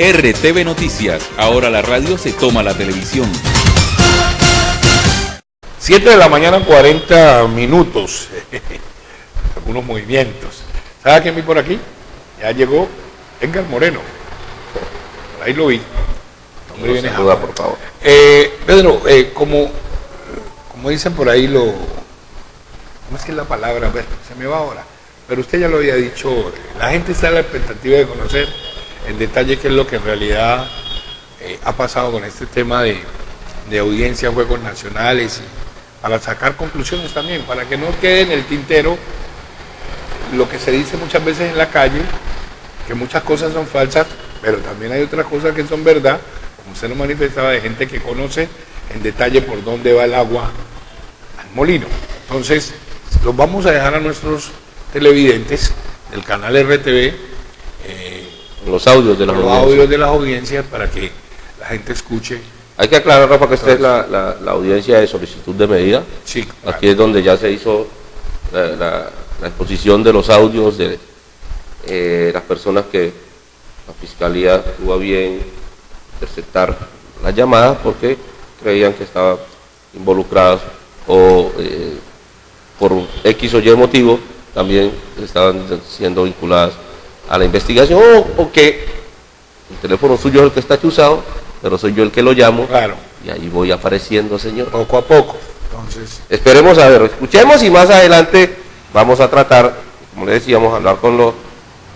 RTV Noticias, ahora la radio se toma la televisión. 7 de la mañana, 40 minutos. Algunos movimientos. ¿Sabe quién vi por aquí? Ya llegó Edgar Moreno. Por ahí lo vi. Hombre, viene saluda, por favor. Pedro, como dicen por ahí, ¿cómo es que es la palabra? Bueno, se me va ahora. Pero usted ya lo había dicho, la gente está a la expectativa de conocer en detalle qué es lo que en realidad ha pasado con este tema de audiencia, juegos nacionales, y para sacar conclusiones también, para que no quede en el tintero lo que se dice muchas veces en la calle, que muchas cosas son falsas, pero también hay otras cosas que son verdad, como usted lo manifestaba, de gente que conoce en detalle por dónde va el agua al molino. Entonces, los vamos a dejar a nuestros televidentes del canal RTV, los audios de las audiencias para que la gente escuche. Hay que aclarar, Rafa, que esta es la audiencia de solicitud de medida. Sí, claro. Aquí es donde ya se hizo la exposición de los audios de las personas que la Fiscalía tuvo a bien interceptar las llamadas porque creían que estaban involucradas o por X o Y motivo también estaban siendo vinculadas a la investigación o que el teléfono suyo es el que está chuzado, pero soy yo el que lo llamo. Claro. Y ahí voy apareciendo, señor. Poco a poco. Entonces, esperemos a ver, escuchemos y más adelante vamos a tratar, como le decíamos, hablar con los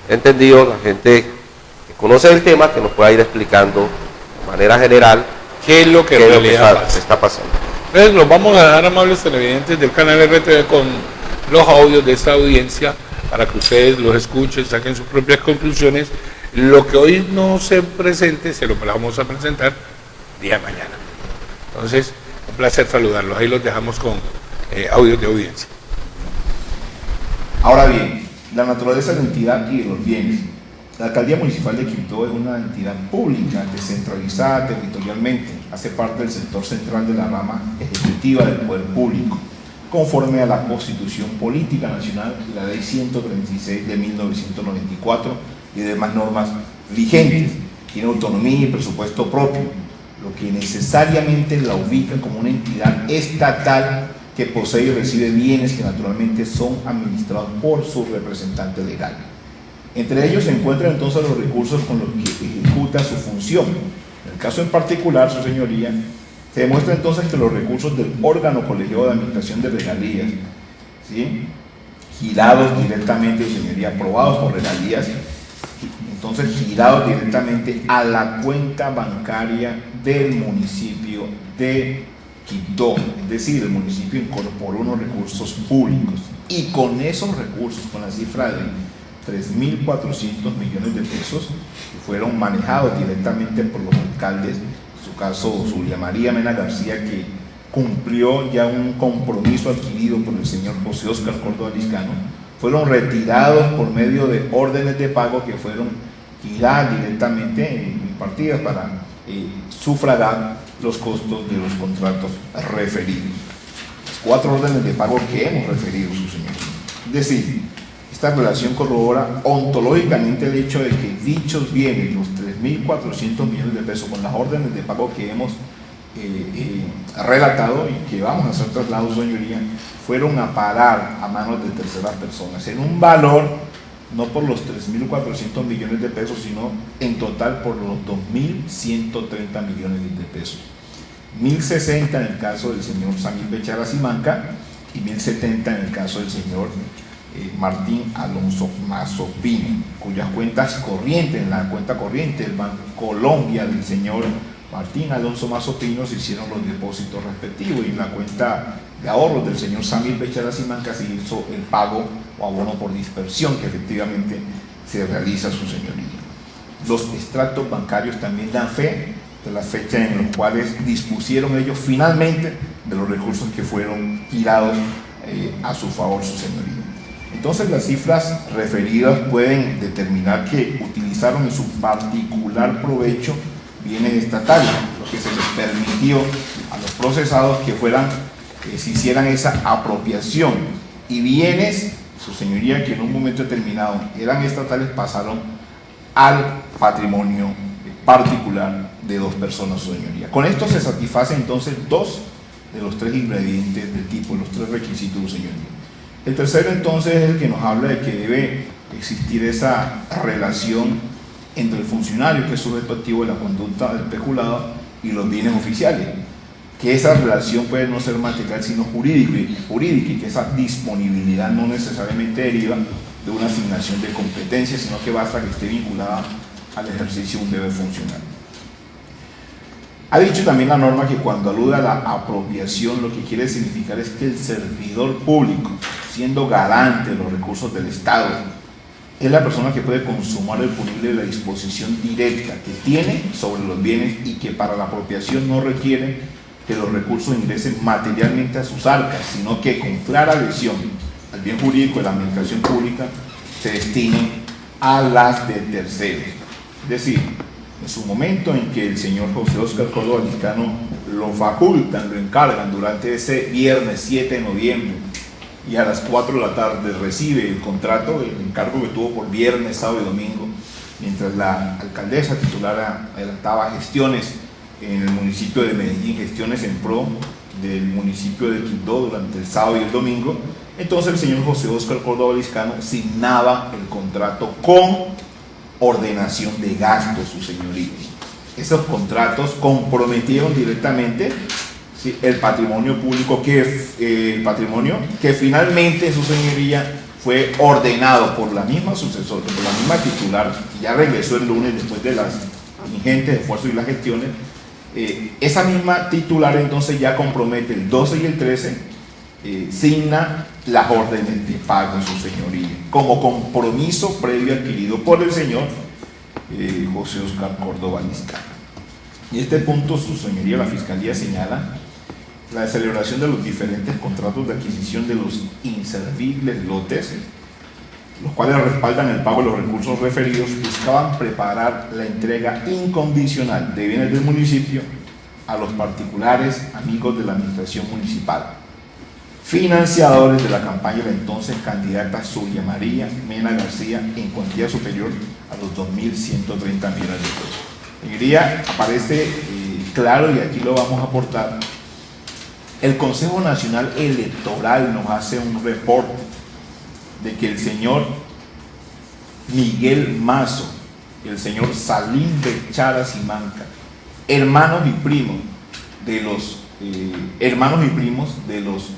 entendidos, la gente que conoce el tema, que nos pueda ir explicando de manera general qué es lo que en realidad está pasando. Entonces, los vamos a dejar, amables televidentes del canal RTV, con los audios de esta audiencia para que ustedes los escuchen, saquen sus propias conclusiones. Lo que hoy no se presente, se lo vamos a presentar día de mañana. Entonces, un placer saludarlos. Ahí los dejamos con audios de audiencia. Ahora bien, la naturaleza de la entidad y de los bienes. La Alcaldía Municipal de Quibdó es una entidad pública, descentralizada territorialmente, hace parte del sector central de la rama ejecutiva del poder público, conforme a la Constitución Política Nacional y la Ley 136 de 1994 y demás normas vigentes. Tiene autonomía y presupuesto propio, lo que necesariamente la ubica como una entidad estatal que posee y recibe bienes que naturalmente son administrados por su representante legal. Entre ellos se encuentran entonces los recursos con los que ejecuta su función. En el caso en particular, su señoría, se demuestra entonces que los recursos del órgano colegiado de administración de regalías, ¿sí?, girados directamente, su señoría, aprobados por regalías, entonces girados directamente a la cuenta bancaria del municipio de Quibdó, es decir, el municipio incorporó unos recursos públicos y con esos recursos, con la cifra de 3.400 millones de pesos, que fueron manejados directamente por los alcaldes, en su caso Zulia María Mena García, que cumplió ya un compromiso adquirido por el señor José Óscar Córdoba Liscano, fueron retirados por medio de órdenes de pago que fueron tiradas directamente en partidas para sufragar los costos de los contratos referidos. 4 órdenes de pago que hemos referido, su señoría. Es decir, esta relación corrobora ontológicamente el hecho de que dichos bienes, los 3.400 millones de pesos, con las órdenes de pago que hemos relatado y que vamos a hacer traslado, señoría, fueron a parar a manos de terceras personas en un valor, no por los 3.400 millones de pesos, sino en total por los 2.130 millones de pesos. 1.060 en el caso del señor Samir Bechara Simanca y 1.070 en el caso del señor Martín Alonso Mazo Pino, cuyas cuentas corrientes, en la cuenta corriente del Banco Colombia del señor Martín Alonso Mazo Pino se hicieron los depósitos respectivos, y en la cuenta de ahorros del señor Samir Bechara Simanca se hizo el pago o abono por dispersión que efectivamente se realiza, su señoría. Los extractos bancarios también dan fe de las fechas en las cuales dispusieron ellos finalmente de los recursos que fueron tirados a su favor, su señoría. Entonces las cifras referidas pueden determinar que utilizaron en su particular provecho bienes estatales, lo que se les permitió a los procesados que se hicieran esa apropiación, y bienes, su señoría, que en un momento determinado eran estatales, pasaron al patrimonio particular de 2 personas, su señoría. Con esto se satisfacen entonces 2 de los 3 ingredientes del tipo, los 3 requisitos, su señoría. El tercero entonces es el que nos habla de que debe existir esa relación entre el funcionario, que es sujeto activo de la conducta del peculado, y los bienes oficiales, que esa relación puede no ser material sino jurídica, y que esa disponibilidad no necesariamente deriva de una asignación de competencias, sino que basta que esté vinculada al ejercicio de un deber funcional. Ha dicho también la norma que cuando alude a la apropiación, lo que quiere significar es que el servidor público, siendo garante de los recursos del Estado, es la persona que puede consumar el punible de la disposición directa que tiene sobre los bienes, y que para la apropiación no requiere que los recursos ingresen materialmente a sus arcas, sino que con clara adhesión al bien jurídico de la administración pública se destinen a las de terceros. Es decir, en su momento en que el señor José Óscar Córdoba Liscano lo facultan, lo encargan durante ese viernes 7 de noviembre, y a las 4 de la tarde recibe el contrato, el encargo que tuvo por viernes, sábado y domingo, mientras la alcaldesa titular adelantaba gestiones en el municipio de Medellín, gestiones en pro del municipio de Quibdó durante el sábado y el domingo. Entonces el señor José Óscar Córdoba Liscano signaba el contrato con ordenación de gastos, su señoría. Esos contratos comprometieron directamente, ¿sí?, el patrimonio público, que finalmente, su señoría, fue ordenado por la misma sucesora, por la misma titular, que ya regresó el lunes después de las ingentes esfuerzos y las gestiones. Esa misma titular entonces ya compromete el 12 y el 13, signa las órdenes de pago, su señoría, como compromiso previo adquirido por el señor José Óscar Córdoba Liscano. Y este punto, su señoría, la Fiscalía señala la celebración de los diferentes contratos de adquisición de los inservibles lotes, los cuales respaldan el pago de los recursos referidos, buscaban preparar la entrega incondicional de bienes del municipio a los particulares amigos de la administración municipal, financiadores de la campaña de la entonces candidata Zulia María Mena García, en cuantía superior a los 2.130 millones de pesos. Señoría, aparece claro, y aquí lo vamos a aportar, el Consejo Nacional Electoral nos hace un reporte de que el señor Miguel Mazo, el señor Salim Bechara Simanca, hermanos y primos de los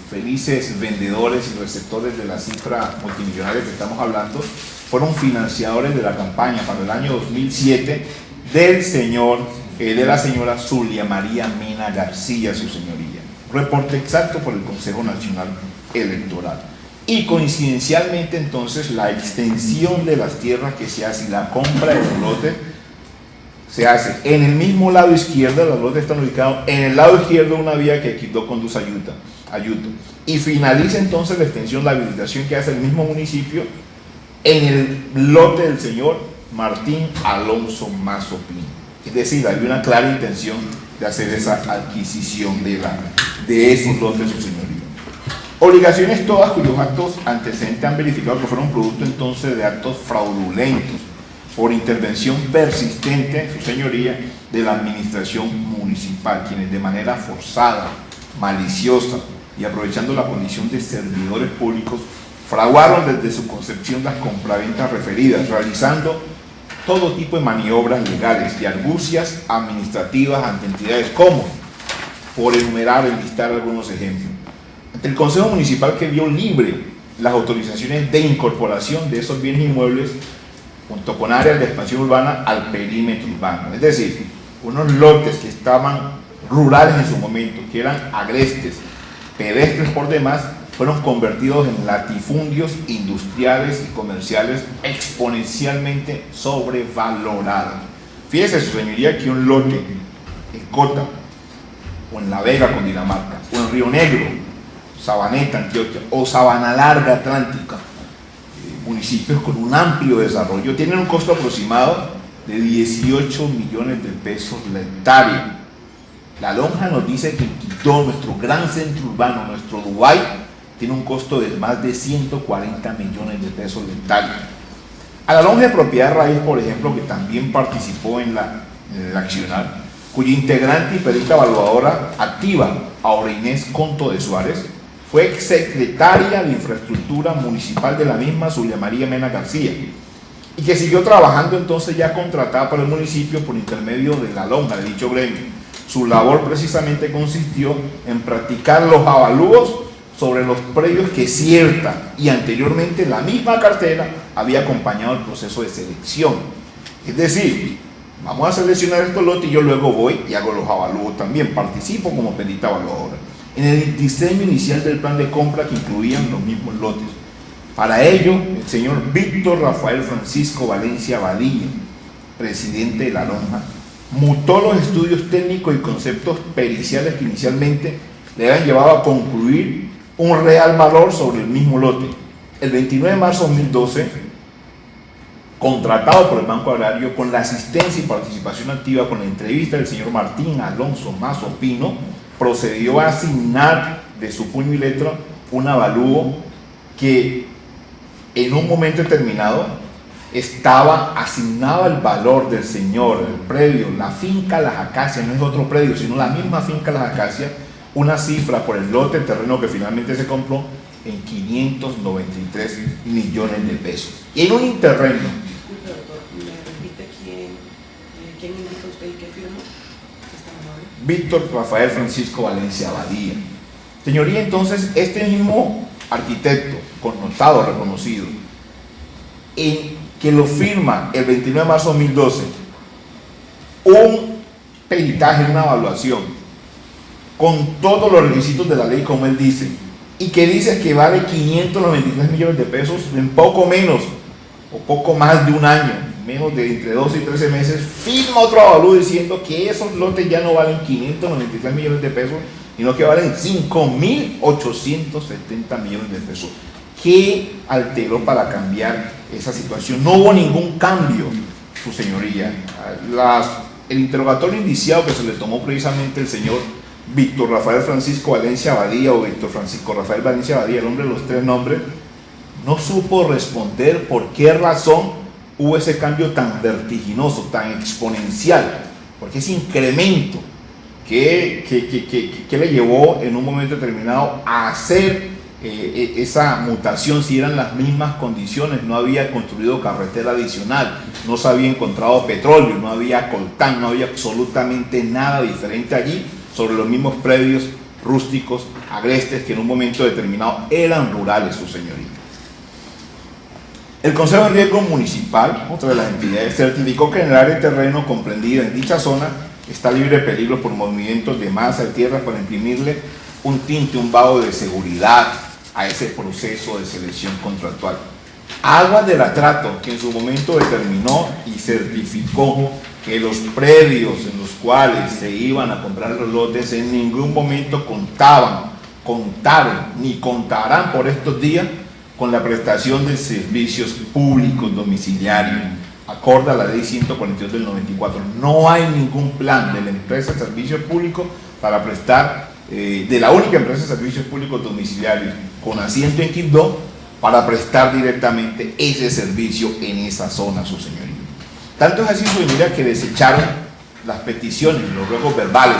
felices vendedores y receptores de la cifra multimillonaria que estamos hablando, fueron financiadores de la campaña para el año 2007 de la señora Zulia María Mena García, su señoría. Reporte exacto por el Consejo Nacional Electoral. Y coincidencialmente entonces la extensión de las tierras que se hace y la compra de los lotes se hace en el mismo lado izquierdo. Los lotes están ubicados en el lado izquierdo de una vía que Quibdó conduce a Yuto, y finaliza entonces la extensión, la habilitación que hace el mismo municipio en el lote del señor Martín Alonso Mazo Pino. Es decir, hay una clara intención de hacer esa adquisición de esos lotes, su señoría. Obligaciones todas cuyos actos antecedentes han verificado que fueron producto entonces de actos fraudulentos por intervención persistente, su señoría, de la administración municipal, quienes de manera forzada, maliciosa y aprovechando la condición de servidores públicos, fraguaron desde su concepción las compraventas referidas, realizando todo tipo de maniobras legales y argucias administrativas ante entidades como, por enumerar y listar algunos ejemplos, ante el Consejo Municipal, que vio libre las autorizaciones de incorporación de esos bienes inmuebles junto con áreas de expansión urbana al perímetro urbano. Es decir, unos lotes que estaban rurales en su momento, que eran agrestes, pedestres por demás, fueron convertidos en latifundios industriales y comerciales exponencialmente sobrevalorados. Fíjese, su señoría, que un lote en Cota, o en La Vega, Cundinamarca, o en Río Negro, Sabaneta, Antioquia, o Sabana Larga, Atlántica, municipios con un amplio desarrollo, tienen un costo aproximado de 18 millones de pesos la hectárea. La lonja nos dice que en Quibdó, nuestro gran centro urbano, nuestro Dubái, tiene un costo de más de 140 millones de pesos la hectárea. A la lonja de propiedad raíz, por ejemplo, que también participó en el accionar, cuya integrante y perita evaluadora activa, Aura Inés Conto de Suárez, fue secretaria de Infraestructura Municipal de la misma, Zulia María Mena García, y que siguió trabajando entonces ya contratada por el municipio por intermedio de la lonja de dicho gremio. Su labor precisamente consistió en practicar los avalúos sobre los predios que cierta y anteriormente la misma cartera había acompañado el proceso de selección. Es decir, vamos a seleccionar estos lotes y yo luego voy y hago los avalúos también, participo como perita evaluadora en el diseño inicial del plan de compra que incluían los mismos lotes. Para ello, el señor Víctor Rafael Francisco Valencia Badilla, presidente de la lonja, mutó los estudios técnicos y conceptos periciales que inicialmente le habían llevado a concluir un real valor sobre el mismo lote. El 29 de marzo de 2012, contratado por el Banco Agrario, con la asistencia y participación activa con la entrevista del señor Martín Alonso Mazo Pino, procedió a asignar de su puño y letra un avalúo que en un momento determinado estaba asignado el valor del señor, el predio, la finca Las Acacias, no es otro predio, sino la misma finca Las Acacias, una cifra por el lote de terreno que finalmente se compró en 593 millones de pesos. Y en un interreno. Disculpe, doctor, ¿me repite quién indica usted y qué firma? Víctor Rafael Francisco Valencia Badilla. Señoría, entonces, este mismo arquitecto, connotado, reconocido, que lo firma el 29 de marzo de 2012, un peritaje, una evaluación, con todos los requisitos de la ley, como él dice, y que dice que vale 593 millones de pesos en poco menos o poco más de un año, menos de entre 12 y 13 meses, firma otro avalúo diciendo que esos lotes ya no valen 593 millones de pesos, sino que valen 5.870 millones de pesos. ¿Qué alteró para cambiar esa situación? No hubo ningún cambio, su señoría. El interrogatorio indiciado que se le tomó precisamente el señor Víctor Rafael Francisco Valencia Badilla o Víctor Francisco Rafael Valencia Badilla, el hombre de los tres nombres, no supo responder por qué razón hubo ese cambio tan vertiginoso, tan exponencial, porque ese incremento que le llevó en un momento determinado a hacer esa mutación, si eran las mismas condiciones, no había construido carretera adicional, no se había encontrado petróleo, no había coltán, no había absolutamente nada diferente allí sobre los mismos predios rústicos, agrestes, que en un momento determinado eran rurales, su señoría. El Consejo de Riesgo Municipal, otra de las entidades, certificó que en el área de terreno comprendida en dicha zona está libre de peligro por movimientos de masa de tierra para imprimirle un tinte, un vago de seguridad a ese proceso de selección contractual. Aguas del Atrato, que en su momento determinó y certificó que los predios en los cuales se iban a comprar los lotes en ningún momento contaron ni contarán por estos días con la prestación de servicios públicos domiciliarios, acorde a la ley 142 del 94. No hay ningún plan de la empresa de servicios públicos para prestar, de la única empresa de servicios públicos domiciliarios con asiento en Quibdó, para prestar directamente ese servicio en esa zona, su señoría. Tanto es así, su señoría, que desecharon las peticiones, los ruegos verbales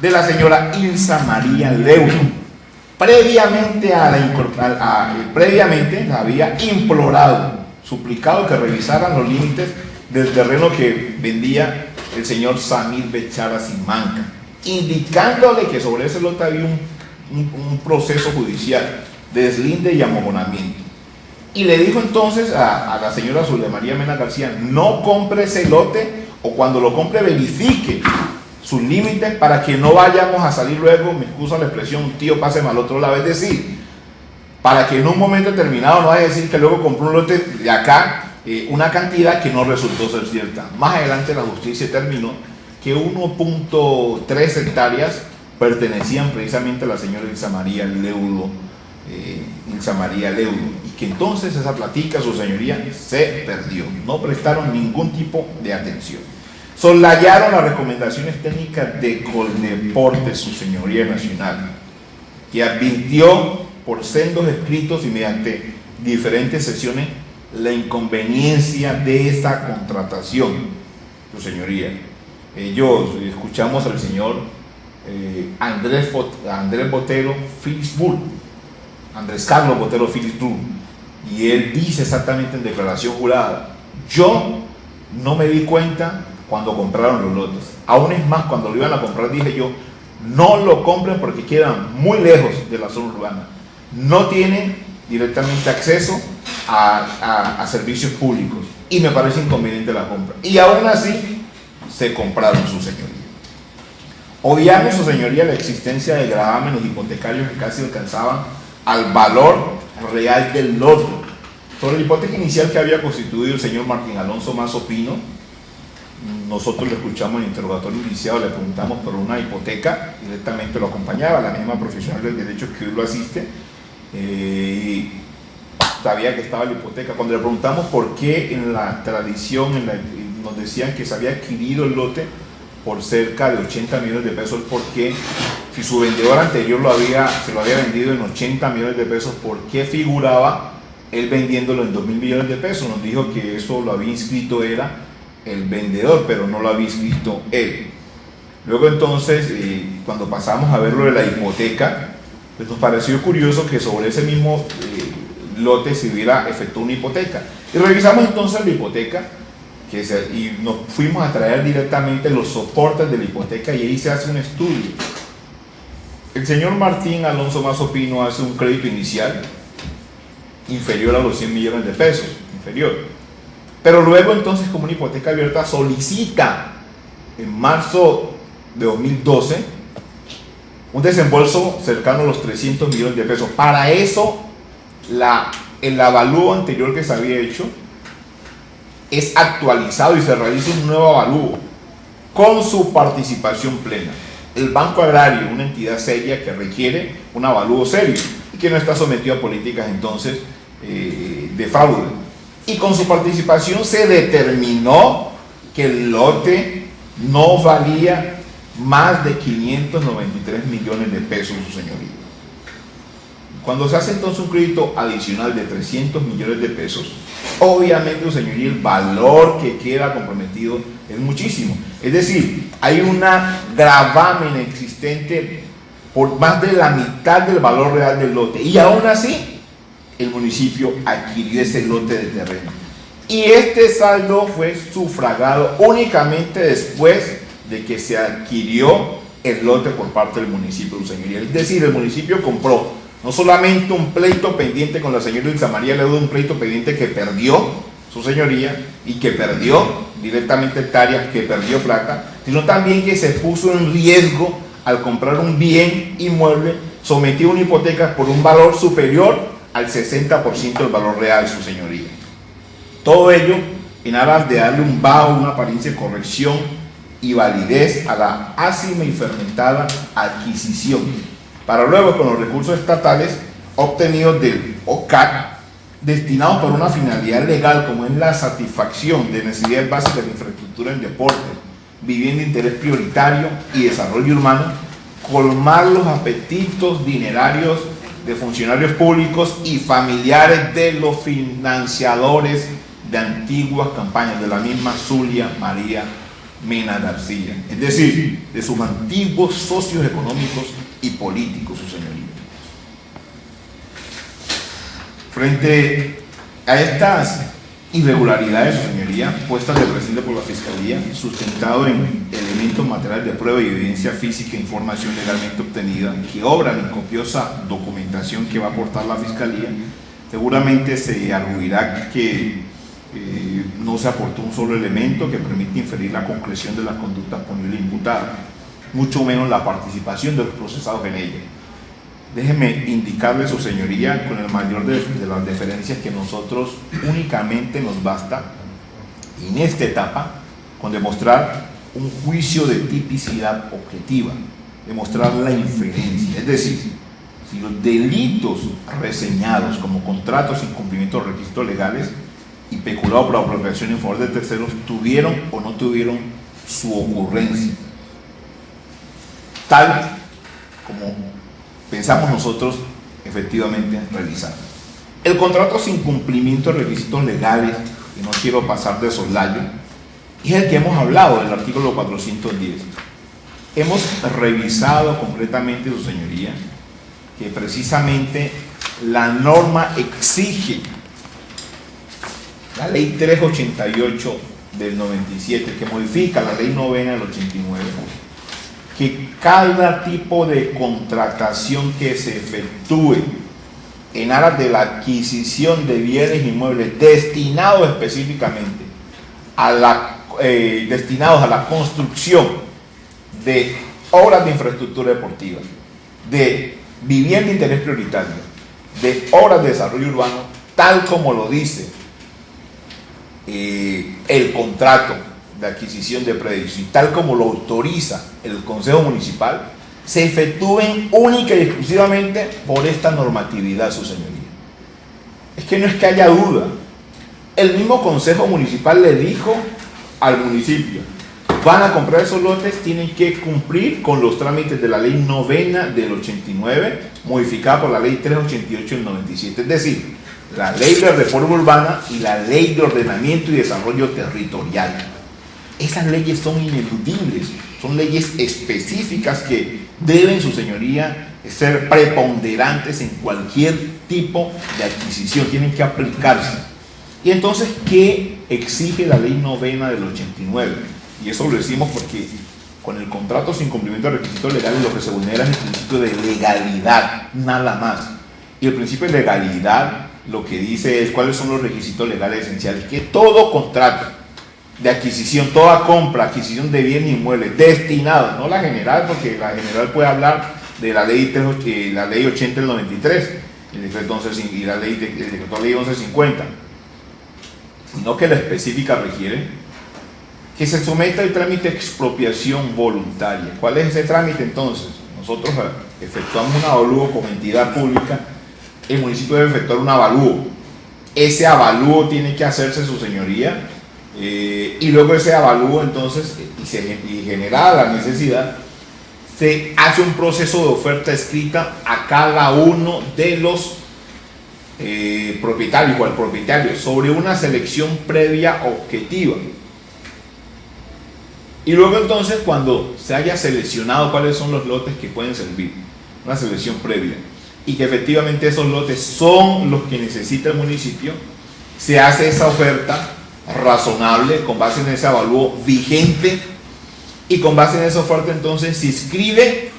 de la señora Ilsa María Leudo. Previamente la había implorado, suplicado que revisaran los límites del terreno que vendía el señor Samir Bechara Simanca, indicándole que sobre ese lote había un proceso judicial de deslinde y amojonamiento. Y le dijo entonces a la señora Zulia María Mena García: no compre ese lote, o cuando lo compre verifique sus límites para que no vayamos a salir luego, me excusa la expresión, tío, páseme al otro lado. Es decir, para que en un momento determinado no vaya a decir que luego compró un lote de acá, una cantidad que no resultó ser cierta. Más adelante la justicia determinó que 1.3 hectáreas pertenecían precisamente a la señora Ilsa María Leudo, y que entonces esa platica, su señoría, se perdió. No prestaron ningún tipo de atención. Soslayaron las recomendaciones técnicas de Coldeportes, su señoría nacional, que advirtió por sendos escritos y mediante diferentes sesiones la inconveniencia de esa contratación, su señoría. Ellos escuchamos al señor Andrés Botero Phillips-Bull, Andrés Carlos Botero Phillips-Bull, y él dice exactamente en declaración jurada: yo no me di cuenta cuando compraron los lotes. Aún es más, cuando lo iban a comprar dije yo, no lo compren porque quedan muy lejos de la zona urbana, no tienen directamente acceso a servicios públicos y me parece inconveniente la compra. Y aún así se compraron, su señoría. Obviando, su señoría, la existencia de gravámenes hipotecarios que casi alcanzaban al valor real del lote. Sobre la hipoteca inicial que había constituido el señor Martín Alonso Mazo Pino, nosotros le escuchamos en el interrogatorio iniciado, le preguntamos por una hipoteca, directamente lo acompañaba la misma profesional del derecho que hoy lo asiste, y sabía que estaba la hipoteca. Cuando le preguntamos por qué en la tradición, nos decían que se había adquirido el lote por cerca de 80 millones de pesos, porque si su vendedor anterior se lo había vendido en 80 millones de pesos, ¿por qué figuraba él vendiéndolo en 2.000 millones de pesos? Nos dijo que eso lo había inscrito era el vendedor, pero no lo había inscrito él. Luego entonces, cuando pasamos a ver lo de la hipoteca, pues nos pareció curioso que sobre ese mismo lote se hubiera efectuado una hipoteca. Y revisamos entonces la hipoteca, y nos fuimos a traer directamente los soportes de la hipoteca, y ahí se hace un estudio. El señor Martín Alonso Mazo Pino hace un crédito inicial inferior a los 100 millones de pesos, inferior. Pero luego entonces, como una hipoteca abierta, solicita en marzo de 2012 un desembolso cercano a los 300 millones de pesos. Para eso, el avalúo anterior que se había hecho es actualizado y se realiza un nuevo avalúo con su participación plena. El Banco Agrario, una entidad seria que requiere un avalúo serio y que no está sometido a políticas entonces de fraude. Y con su participación se determinó que el lote no valía más de 593 millones de pesos, su señoría. Cuando se hace entonces un crédito adicional de 300 millones de pesos, obviamente, su señoría, el valor que queda comprometido es muchísimo. Es decir, hay una gravamen existente por más de la mitad del valor real del lote, y aún así el municipio adquirió ese lote de terreno. Y este saldo fue sufragado únicamente después de que se adquirió el lote por parte del municipio, su señoría. Es decir, el municipio compró no solamente un pleito pendiente con la señora Ilsa María Ledo, un pleito pendiente que perdió, su señoría, y que perdió directamente hectáreas, que perdió plata, sino también que se puso en riesgo al comprar un bien inmueble, sometió a una hipoteca por un valor superior al 60% del valor real, su señoría. Todo ello en aras de darle un vaho, una apariencia de corrección y validez a la ácima y fermentada adquisición, para luego, con los recursos estatales obtenidos del OCAT, destinados para una finalidad legal como es la satisfacción de necesidades básicas de infraestructura en deporte, vivienda de interés prioritario y desarrollo urbano, colmar los apetitos dinerarios de funcionarios públicos y familiares de los financiadores de antiguas campañas de la misma Zulia María Mena García, es decir, de sus antiguos socios económicos y políticos, su señoría. Frente a estas irregularidades, su señoría, puestas de presente por la Fiscalía, sustentado en elementos materiales de prueba y evidencia física e información legalmente obtenida, que obran en copiosa documentación que va a aportar la Fiscalía, seguramente se arguirá que no se aportó un solo elemento que permite inferir la concreción de las conductas punibles imputadas, mucho menos la participación de los procesados en ella. Déjeme indicarle, su señoría, con el mayor de las deferencias, que nosotros únicamente nos basta en esta etapa con demostrar un juicio de tipicidad objetiva, demostrar la inferencia, es decir, si los delitos reseñados como contratos sin cumplimiento de requisitos legales y peculado por apropiación en favor de terceros tuvieron o no tuvieron su ocurrencia, tal como pensamos nosotros efectivamente realizar. El contrato sin cumplimiento de requisitos legales, y no quiero pasar de soslayo, es el que hemos hablado del artículo 410. Hemos revisado concretamente, su señoría, que precisamente la norma exige, la ley 388 del 97, que modifica la ley 9 del 89, que cada tipo de contratación que se efectúe en aras de la adquisición de bienes inmuebles destinados específicamente destinados a la construcción de obras de infraestructura deportiva, de vivienda de interés prioritario, de obras de desarrollo urbano, tal como lo dice el contrato de adquisición de predios y tal como lo autoriza el Consejo Municipal, se efectúen única y exclusivamente por esta normatividad, su señoría. Es que no es que haya duda. El mismo Consejo Municipal le dijo al municipio: van a comprar esos lotes, tienen que cumplir con los trámites de la ley 9 del 89, modificada por la ley 388 del 97, es decir, la ley de reforma urbana y la ley de ordenamiento y desarrollo territorial. Esas leyes son ineludibles, son leyes específicas que deben, su señoría, ser preponderantes en cualquier tipo de adquisición, tienen que aplicarse. Y entonces, ¿qué exige la ley 9 del 89? Y eso lo decimos porque con el contrato sin cumplimiento de requisitos legales lo que se vulnera es el principio de legalidad, nada más. Y el principio de legalidad lo que dice es cuáles son los requisitos legales esenciales, que todo contrato de adquisición, toda compra, adquisición de bienes inmuebles destinados, no la general, porque la general puede hablar de la ley 80 del 93, el decreto 11 y la ley el decreto ley 1150, sino que la específica requiere que se someta al trámite de expropiación voluntaria. ¿Cuál es ese trámite entonces? Nosotros efectuamos un avalúo como entidad pública, el municipio debe efectuar un avalúo. Ese avalúo tiene que hacerse, su señoría, y luego ese avalúo entonces, y generada la necesidad, se hace un proceso de oferta escrita a cada uno de los propietarios o al propietario sobre una selección previa objetiva. Y luego entonces, cuando se haya seleccionado cuáles son los lotes que pueden servir, una selección previa, y que efectivamente esos lotes son los que necesita el municipio, se hace esa oferta razonable con base en ese avalúo vigente, y con base en esa oferta entonces se inscribe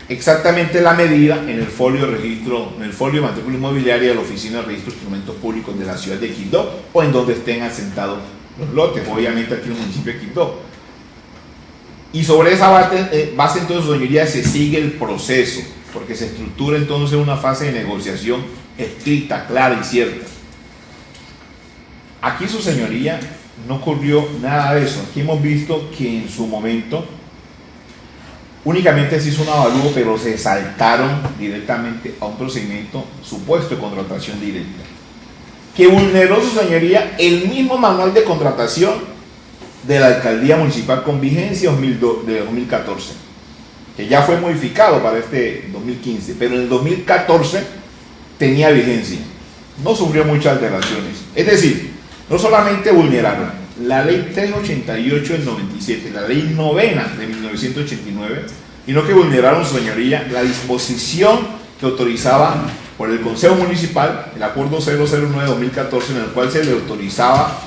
exactamente la medida en el folio de registro, en el folio de matrícula inmobiliaria de la Oficina de Registro de Instrumentos Públicos de la ciudad de Quibdó, o en donde estén asentados los lotes, obviamente aquí en el municipio de Quibdó. Y sobre esa base entonces, su señoría, se sigue el proceso, porque se estructura entonces una fase de negociación estricta, clara y cierta. Aquí, su señoría, no ocurrió nada de eso. Aquí hemos visto que en su momento únicamente se hizo un avalúo, pero se saltaron directamente a un procedimiento supuesto de contratación directa, que vulneró, su señoría, el mismo manual de contratación de la alcaldía municipal con vigencia de 2014, que ya fue modificado para este 2015, pero en el 2014 tenía vigencia, no sufrió muchas alteraciones. Es decir, no solamente vulneraron la ley 388 del 97, la ley 9 de 1989, sino que vulneraron, su señoría, la disposición que autorizaba por el Consejo Municipal, el acuerdo 009-2014, en el cual se le autorizaba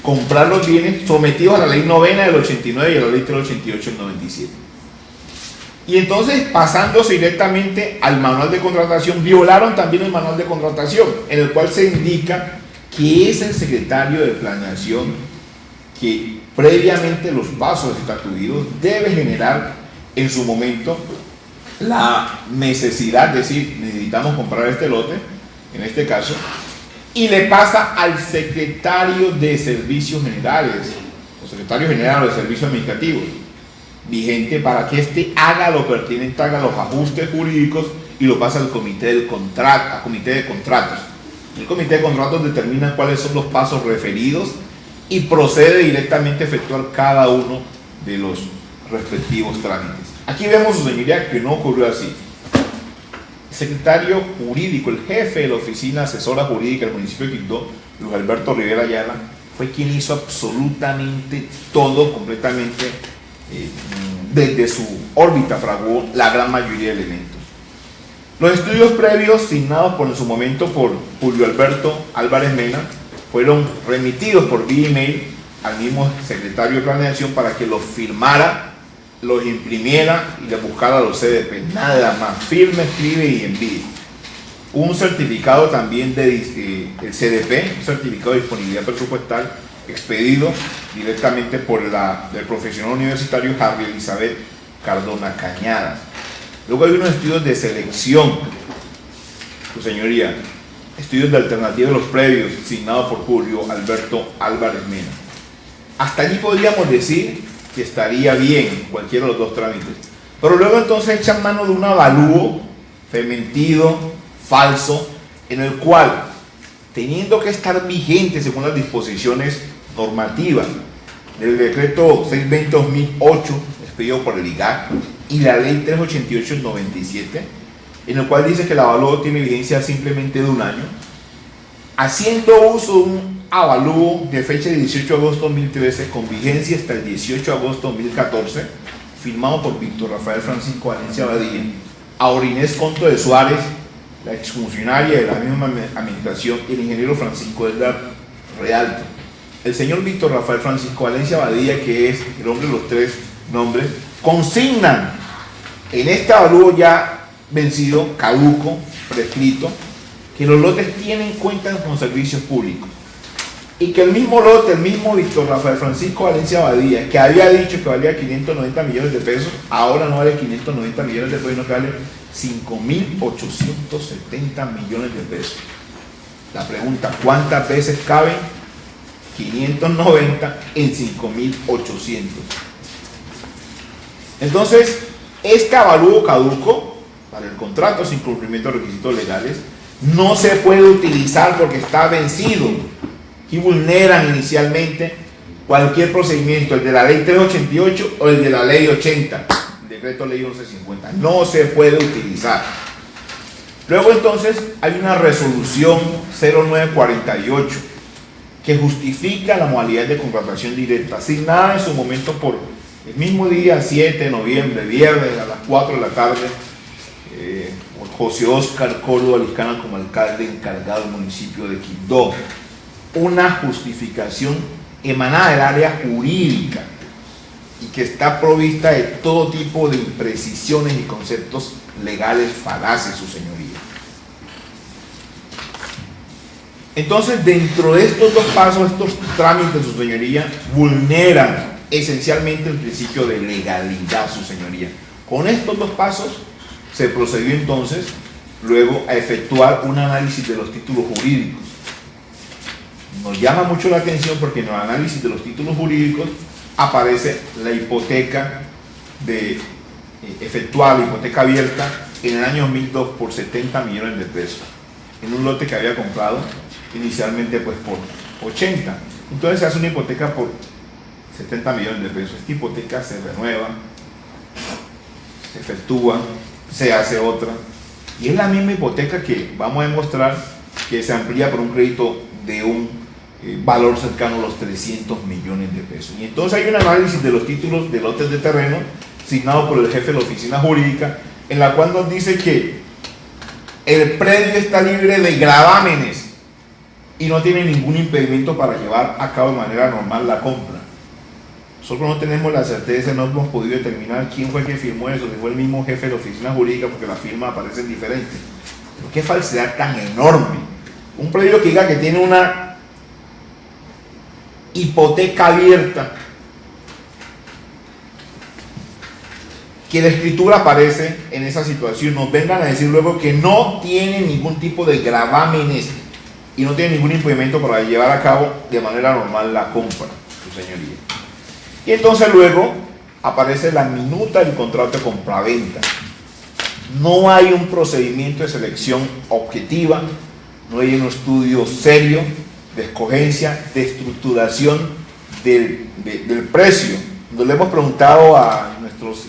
comprar los bienes sometidos a la ley 9 del 89 y a la ley 388 del 97. Y entonces, pasándose directamente al manual de contratación, violaron también el manual de contratación, en el cual se indica que es el secretario de Planeación que previamente los pasos estatuidos debe generar en su momento la necesidad de decir, necesitamos comprar este lote, en este caso, y le pasa al secretario de Servicios Generales, o secretario general de Servicios Administrativos, vigente para que éste haga lo pertinente, haga los ajustes jurídicos y lo pasa al comité de contratos. El comité de contratos determina cuáles son los pasos referidos y procede directamente a efectuar cada uno de los respectivos trámites. Aquí vemos, su señoría, que no ocurrió así. secretario jurídico, el jefe de la oficina asesora jurídica del municipio de Quibdó, Luis Alberto Rivera Ayala, fue quien hizo absolutamente todo, completamente, desde su órbita fraguó la gran mayoría de elementos. Los estudios previos, asignados en su momento por Julio Alberto Álvarez Mena, fueron remitidos por vía email al mismo secretario de Planeación para que los firmara, los imprimiera y le buscara a los CDP. Nada más, firme, escribe y envíe. Un certificado también del CDP, un certificado de disponibilidad presupuestal, expedido directamente por el profesional universitario Harry Elizabeth Cardona Cañadas. Luego hay unos estudios de selección, su señoría, estudios de alternativa de los previos, asignados por Julio Alberto Álvarez Mena. Hasta allí podríamos decir que estaría bien cualquiera de los dos trámites. Pero luego entonces echan mano de un avalúo fementido, falso, en el cual, teniendo que estar vigente según las disposiciones normativas del decreto 620-2008, expedido por el IGAC, y la ley 388-97, en el cual dice que el avalúo tiene vigencia simplemente de un año, haciendo uso de un avalúo de fecha de 18 de agosto de 2013 con vigencia hasta el 18 de agosto de 2014, firmado por Víctor Rafael Francisco Valencia Badía, Aurinés Conto de Suárez, la exfuncionaria de la misma administración, y el ingeniero Francisco Edgar Realto. El señor Víctor Rafael Francisco Valencia Badía, que es el hombre de los tres nombres, consignan en este avalúo ya vencido, caduco, prescrito, que los lotes tienen cuenta con servicios públicos y que el mismo lote, el mismo Víctor Rafael Francisco Valencia Badía, que había dicho que valía 590 millones de pesos, ahora no vale 590 millones de pesos, sino que vale 5.870 millones de pesos. La pregunta, ¿cuántas veces caben 590 en 5.800? Entonces, este avalúo caduco para el contrato sin cumplimiento de requisitos legales no se puede utilizar porque está vencido y vulneran inicialmente cualquier procedimiento, el de la ley 388 o el de la ley 80, el decreto ley 1150, no se puede utilizar. Luego entonces hay una resolución 0948 que justifica la modalidad de contratación directa, asignada en su momento por el mismo día 7 de noviembre, viernes a las 4 de la tarde, por José Óscar Córdoba Liscana como alcalde encargado del municipio de Quibdó. Una justificación emanada del área jurídica y que está provista de todo tipo de imprecisiones y conceptos legales falaces, su señoría. Entonces, dentro de estos dos pasos, estos trámites, su señoría, vulneran esencialmente el principio de legalidad, su señoría. Con estos dos pasos se procedió entonces luego a efectuar un análisis de los títulos jurídicos. Nos llama mucho la atención porque en el análisis de los títulos jurídicos aparece la hipoteca efectuada, la hipoteca abierta en el año 2002 por 70 millones de pesos, en un lote que había comprado inicialmente pues por 80. Entonces se hace una hipoteca por 70 millones de pesos. Esta hipoteca se renueva, se efectúa, se hace otra, y es la misma hipoteca que vamos a demostrar que se amplía por un crédito de un valor cercano a los 300 millones de pesos. Y entonces hay un análisis de los títulos de lotes de terreno asignado por el jefe de la oficina jurídica, en la cual nos dice que el predio está libre de gravámenes y no tiene ningún impedimento para llevar a cabo de manera normal la compra. Nosotros no tenemos la certeza, no hemos podido determinar quién fue el que firmó eso, si fue el mismo jefe de la oficina jurídica, porque las firmas aparecen diferentes. Pero qué falsedad tan enorme. Un predio que diga que tiene una hipoteca abierta, que la escritura aparece en esa situación, nos vengan a decir luego que no tiene ningún tipo de gravámenes y no tiene ningún impedimento para llevar a cabo de manera normal la compra, su señoría. Y entonces luego aparece la minuta del contrato de compraventa. No hay un procedimiento de selección objetiva, no hay un estudio serio de escogencia, de estructuración del precio. Nos le hemos preguntado a nuestros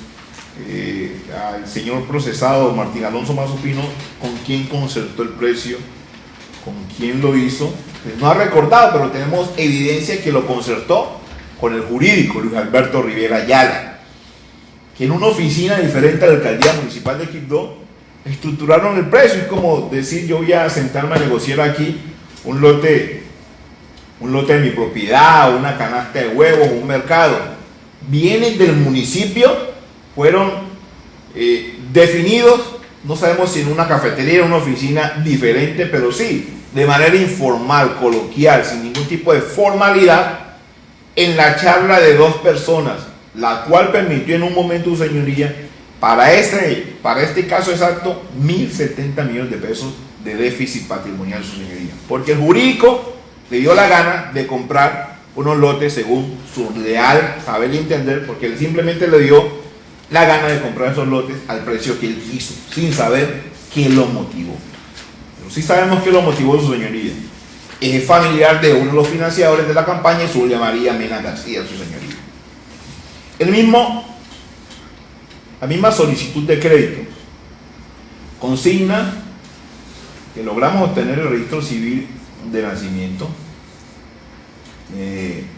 al señor procesado Martín Alonso Mazo Pino con quién concertó el precio, con quién lo hizo. Pues no ha recordado, pero tenemos evidencia que lo concertó con el jurídico Luis Alberto Rivera Ayala, que en una oficina diferente a la alcaldía municipal de Quibdó estructuraron el precio. Es como decir, yo voy a sentarme a negociar aquí un lote de mi propiedad, una canasta de huevos, un mercado. Bienes del municipio fueron definidos, no sabemos si en una cafetería, en una oficina diferente, pero sí, de manera informal, coloquial, sin ningún tipo de formalidad, en la charla de dos personas, la cual permitió en un momento, su señoría, para este caso exacto, 1.070 millones de pesos de déficit patrimonial, su señoría. Porque el jurídico le dio la gana de comprar unos lotes según su real saber y entender, porque él simplemente le dio la gana de comprar esos lotes al precio que él quiso, sin saber qué lo motivó. Pero sí sabemos qué lo motivó, su señoría. Es familiar de uno de los financiadores de la campaña, Zulia María Mena García, su señoría. La misma solicitud de crédito consigna que logramos obtener el registro civil de nacimiento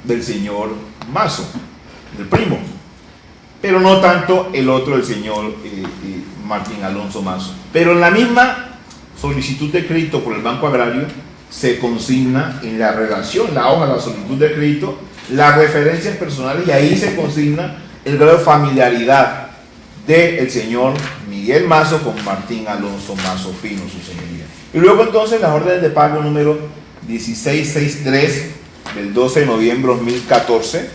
del señor Mazo, del primo, pero no tanto el otro, el señor Martín Alonso Mazo. Pero en la misma solicitud de crédito por el Banco Agrario se consigna en la redacción, la hoja de la solicitud de crédito, las referencias personales, y ahí se consigna el grado de familiaridad del señor Miguel Mazo con Martín Alonso Mazo Pino, su señoría. Y luego entonces las órdenes de pago número 1663 del 12 de noviembre de 2014,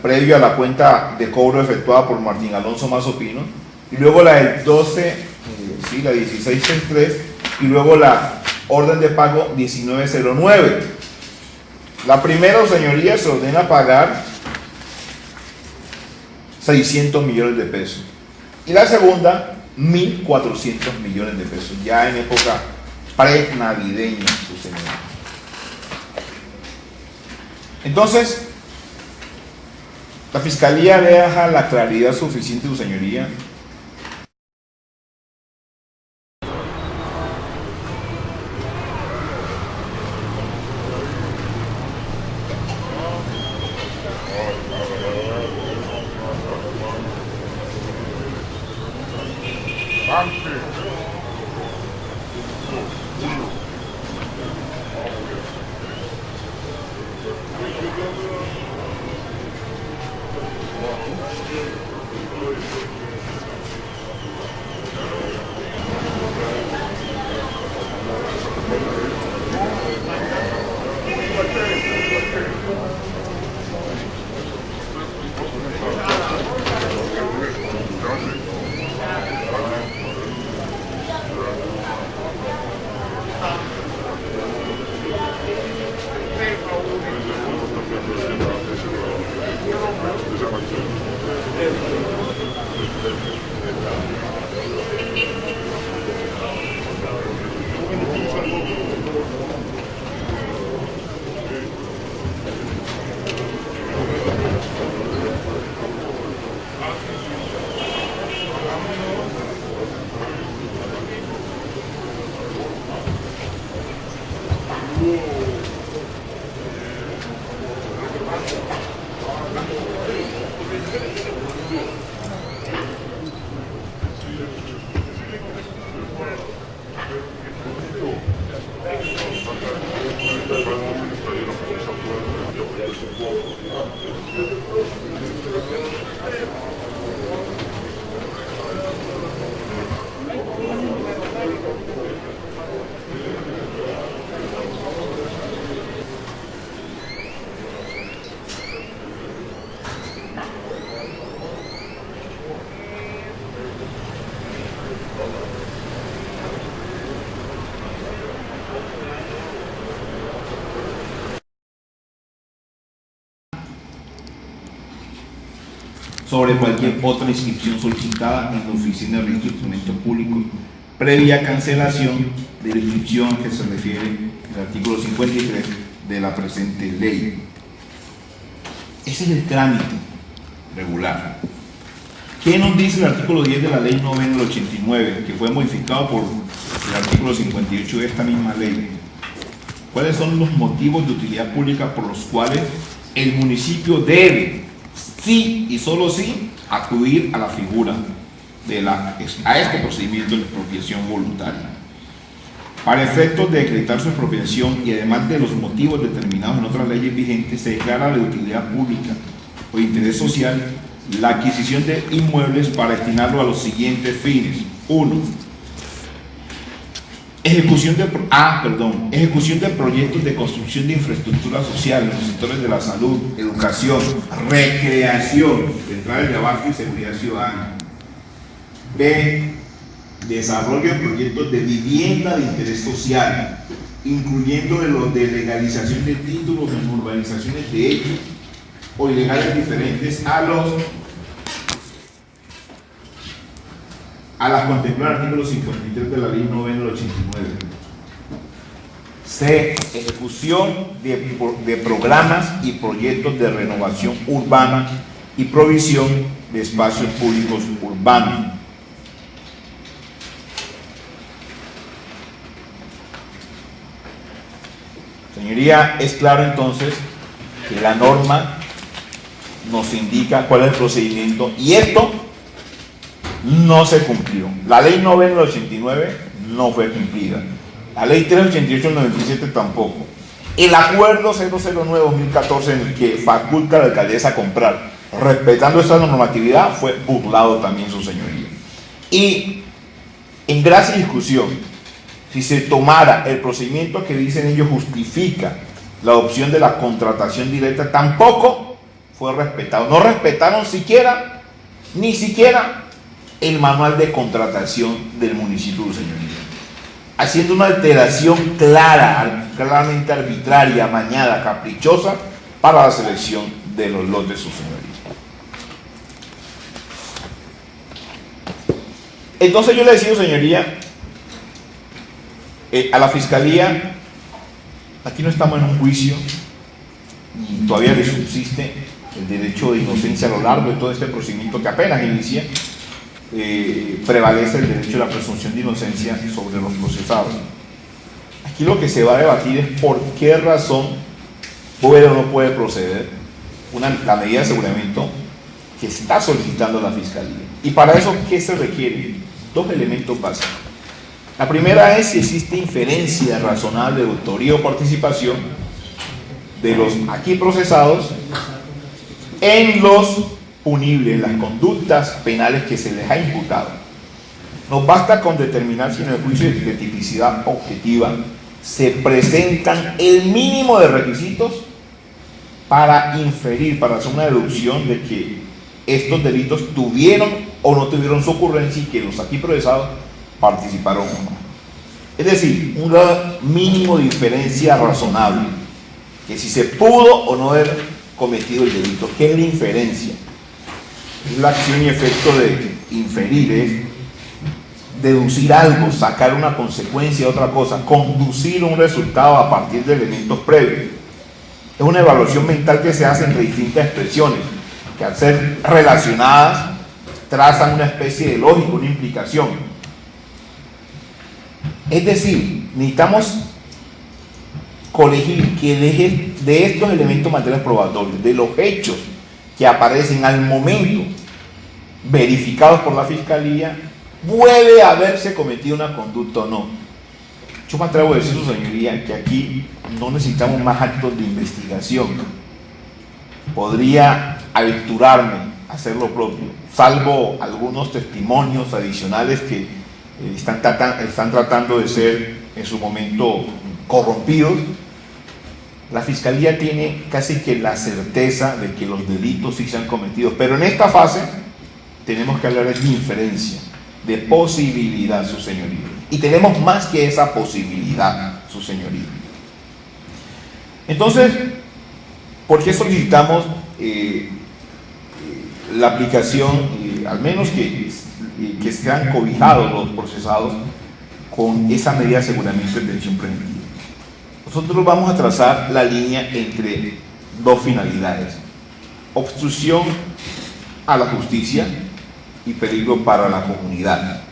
previo a la cuenta de cobro efectuada por Martín Alonso Mazo Pino, y luego la del la 1663, y luego la orden de pago 1909. La primera, señoría, se ordena pagar 600 millones de pesos, y la segunda 1.400 millones de pesos, ya en época pre-navideña, su señoría. Entonces, la Fiscalía deja la claridad suficiente, su señoría, sobre cualquier otra inscripción solicitada en la Oficina de Registro de Instrumentos Públicos, previa cancelación de la inscripción que se refiere al artículo 53 de la presente ley. Ese es el trámite regular. ¿Qué nos dice el artículo 10 de la ley 9 del 89, que fue modificado por el artículo 58 de esta misma ley? ¿Cuáles son los motivos de utilidad pública por los cuales el municipio debe, sí y solo sí, acudir a la figura a este procedimiento de expropiación voluntaria? Para efectos de decretar su expropiación y además de los motivos determinados en otras leyes vigentes, se declara de utilidad pública o de interés social la adquisición de inmuebles para destinarlo a los siguientes fines. 1. Ejecución de proyectos de construcción de infraestructura social en los sectores de la salud, educación, recreación, centrales de abasto y seguridad ciudadana. B. Desarrollo de proyectos de vivienda de interés social, incluyendo los de legalización de títulos en urbanizaciones de hechos o ilegales diferentes a las contempladas en el artículo 53 de la ley 9 del 89. C. Ejecución de programas y proyectos de renovación urbana y provisión de espacios públicos urbanos. Señoría, es claro entonces que la norma nos indica cuál es el procedimiento y esto no se cumplió. La ley 9 del 89 no fue cumplida. La ley 388 del 97 tampoco. El acuerdo 009-2014 en el que faculta a la alcaldesa a comprar, respetando esta normatividad, fue burlado también, su señoría. Y en gracia y discusión, si se tomara el procedimiento que dicen ellos justifica la opción de la contratación directa, tampoco fue respetado. No respetaron ni siquiera el manual de contratación del municipio, señoría, haciendo una alteración claramente arbitraria, amañada, caprichosa para la selección de los lotes, su señoría. Entonces yo le decía, señoría, a la Fiscalía, aquí no estamos en un juicio y todavía le subsiste el derecho de inocencia a lo largo de todo este procedimiento que apenas inicia. Prevalece el derecho a la presunción de inocencia sobre los procesados. Aquí lo que se va a debatir es por qué razón puede o no puede proceder la medida de aseguramiento que está solicitando la Fiscalía. Y para eso, ¿qué se requiere? Dos elementos básicos. La primera es si existe inferencia razonable de autoría o participación de los aquí procesados en los punibles, las conductas penales que se les ha imputado. Nos basta con determinar si en el juicio de tipicidad objetiva se presentan el mínimo de requisitos para inferir, para hacer una deducción de que estos delitos tuvieron o no tuvieron su ocurrencia y que los aquí procesados participaron o no. Es decir, un mínimo de inferencia razonable, que si se pudo o no haber cometido el delito. ¿Qué es la inferencia? Es la acción y efecto de inferir, es deducir algo, sacar una consecuencia de otra cosa, conducir un resultado a partir de elementos previos. Es una evaluación mental que se hace entre distintas expresiones, que al ser relacionadas trazan una especie de lógica, una implicación. Es decir, necesitamos corregir que de estos elementos materiales probatorios, de los hechos que aparecen al momento verificados por la Fiscalía, puede haberse cometido una conducta o no. Yo me atrevo a decir, su señoría, que aquí no necesitamos más actos de investigación. Podría aventurarme a hacer lo propio, salvo algunos testimonios adicionales que están tratando de ser en su momento corrompidos. La Fiscalía tiene casi que la certeza de que los delitos sí se han cometido, pero en esta fase tenemos que hablar de inferencia, de posibilidad, su señoría. Y tenemos más que esa posibilidad, su señoría. Entonces, ¿por qué solicitamos la aplicación, al menos que sean cobijados los procesados con esa medida de aseguramiento de detención preventiva? Nosotros vamos a trazar la línea entre dos finalidades: obstrucción a la justicia y peligro para la comunidad.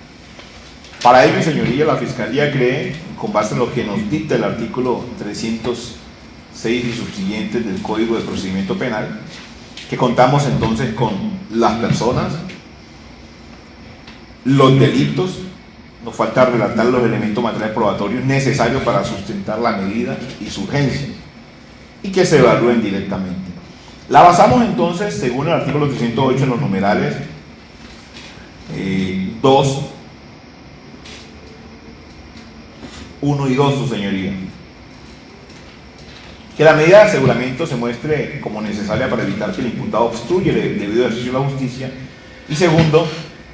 Para ello, señoría, la Fiscalía cree, con base en lo que nos dicta el artículo 306 y subsiguientes del Código de Procedimiento Penal, que contamos entonces con las personas, los delitos, nos falta relatar los elementos materiales probatorios necesarios para sustentar la medida y su urgencia, y que se evalúen directamente. La basamos entonces, según el artículo 308, en los numerales 2, 1 y 2, su señoría. Que la medida de aseguramiento se muestre como necesaria para evitar que el imputado obstruya el debido ejercicio de la justicia. Y segundo,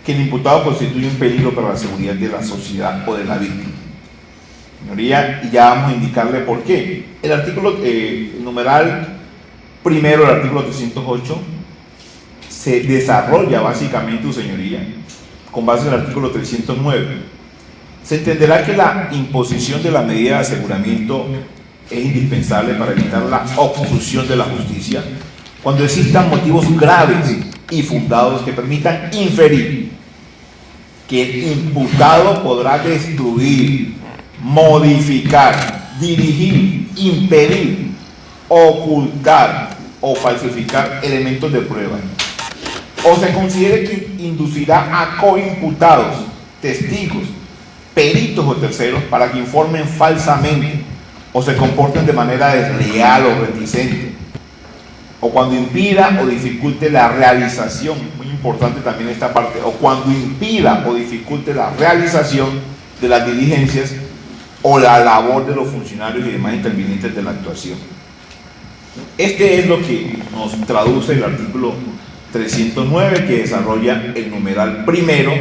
que el imputado constituye un peligro para la seguridad de la sociedad o de la víctima. Señoría, y ya vamos a indicarle por qué. El artículo numeral primero, el artículo 308, se desarrolla básicamente, su señoría, con base en el artículo 309. Se entenderá que la imposición de la medida de aseguramiento es indispensable para evitar la obstrucción de la justicia cuando existan motivos graves y fundados que permitan inferir que el imputado podrá destruir, modificar, dirigir, impedir, ocultar o falsificar elementos de prueba, o se considere que inducirá a coimputados, testigos, peritos o terceros para que informen falsamente o se comporten de manera desleal o reticente, o cuando impida o dificulte la realización, muy importante también esta parte, o cuando impida o dificulte la realización de las diligencias o la labor de los funcionarios y demás intervinientes de la actuación. Este es lo que nos traduce el artículo 309, que desarrolla el numeral primero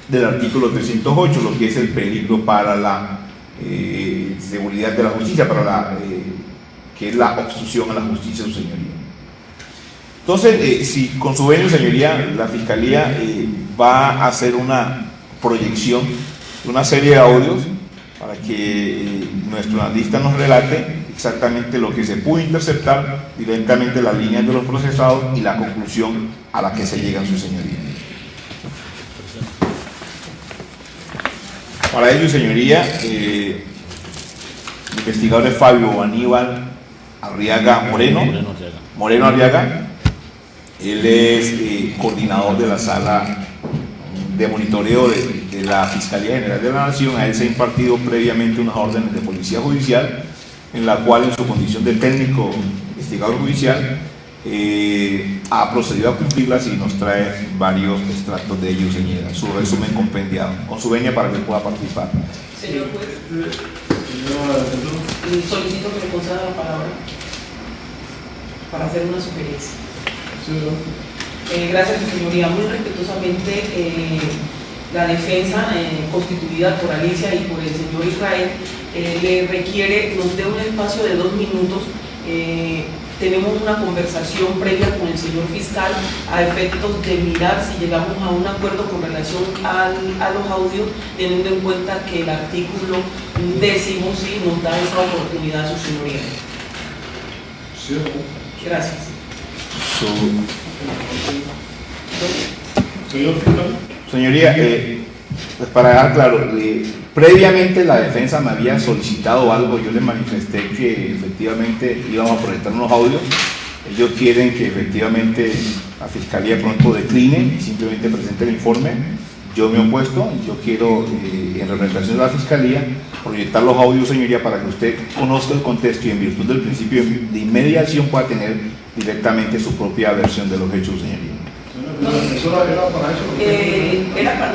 del artículo 308, lo que es el peligro para la seguridad de la justicia, para la que es la obstrucción a la justicia, su señoría. Entonces, si con su venia, señoría, la Fiscalía va a hacer una proyección de una serie de audios para que nuestro analista nos relate exactamente lo que se pudo interceptar, directamente las líneas de los procesados y la conclusión a la que se llega en su señoría. Para ello, señoría, el investigador es Fabio Aníbal Arriaga Moreno Arriaga. Él es coordinador de la sala de monitoreo de la Fiscalía General de la Nación. A él se ha impartido previamente unas órdenes de policía judicial, en la cual, en su condición de técnico investigador judicial, ha procedido a cumplirlas y nos trae varios extractos de ellos, señora, su resumen compendiado, con su venia para que pueda participar. Señor juez, solicito que me conceda la palabra para hacer una sugerencia. Gracias, su señoría. Muy respetuosamente, la defensa, constituida por Alicia y por el señor Israel, le requiere, nos dé un espacio de 2 minutos. Tenemos una conversación previa con el señor fiscal a efectos de mirar si llegamos a un acuerdo con relación a los audios, teniendo en cuenta que el artículo 10 sí nos da esa oportunidad, su señoría. Gracias. Señoría, pues para dejar claro, previamente la defensa me había solicitado algo. Yo le manifesté que efectivamente íbamos a proyectar unos audios. Ellos quieren que efectivamente la Fiscalía pronto decline y simplemente presente el informe. Yo me he opuesto. Yo quiero, en representación de la Fiscalía, proyectar los audios, señoría, para que usted conozca el contexto y, en virtud del principio de inmediación, pueda tener directamente su propia versión de los hechos, señoría.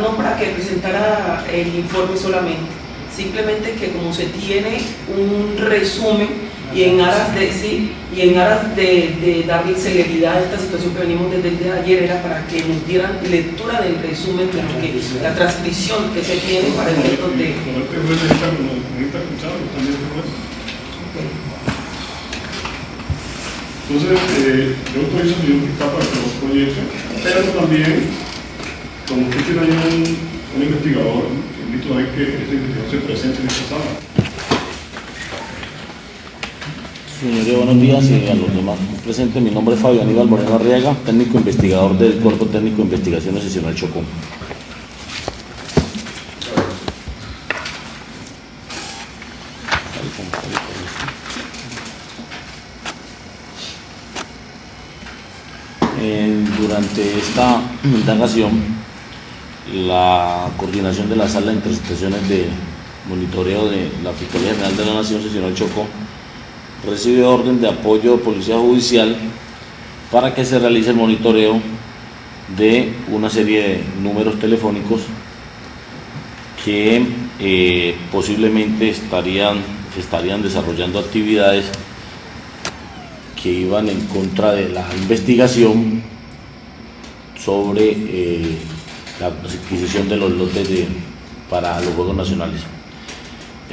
No para que presentara el informe solamente, simplemente que como se tiene un resumen y en aras de darle celeridad a esta situación que venimos desde el día de ayer, era para que nos dieran lectura del resumen, de lo que, la transcripción que se tiene para efectos de... Entonces, yo autorizo al señor fiscal para que los proyecte, pero también, como usted tiene ahí un investigador, invito a que ese investigador se presente en esta sala. Señoría, buenos días y a los demás presentes. Mi nombre es Fabio Aníbal Moreno Arriaga, técnico investigador del Cuerpo Técnico de Investigaciones Seccional Chocó. Durante esta indagación, la coordinación de la Sala de Interceptaciones de Monitoreo de la Fiscalía General de la Nación Seccional Chocó recibe orden de apoyo de Policía Judicial para que se realice el monitoreo de una serie de números telefónicos que posiblemente se estarían desarrollando actividades que iban en contra de la investigación sobre la adquisición de los lotes para los Juegos Nacionales.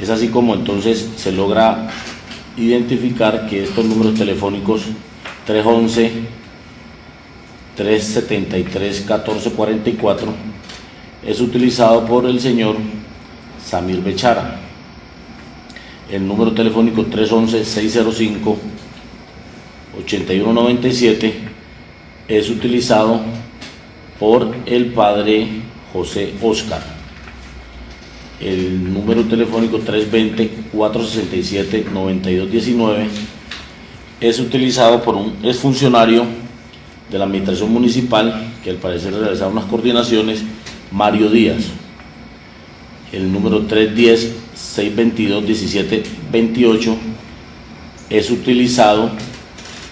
Es así como entonces se logra identificar que estos números telefónicos 311-373-1444 es utilizado por el señor Samir Bechara. El número telefónico 311-605-8197 es utilizado por el padre José Óscar. El número telefónico 320-467-9219 es utilizado por un exfuncionario de la administración municipal que al parecer realizaba unas coordinaciones, Mario Díaz. El número 310-622-1728 es utilizado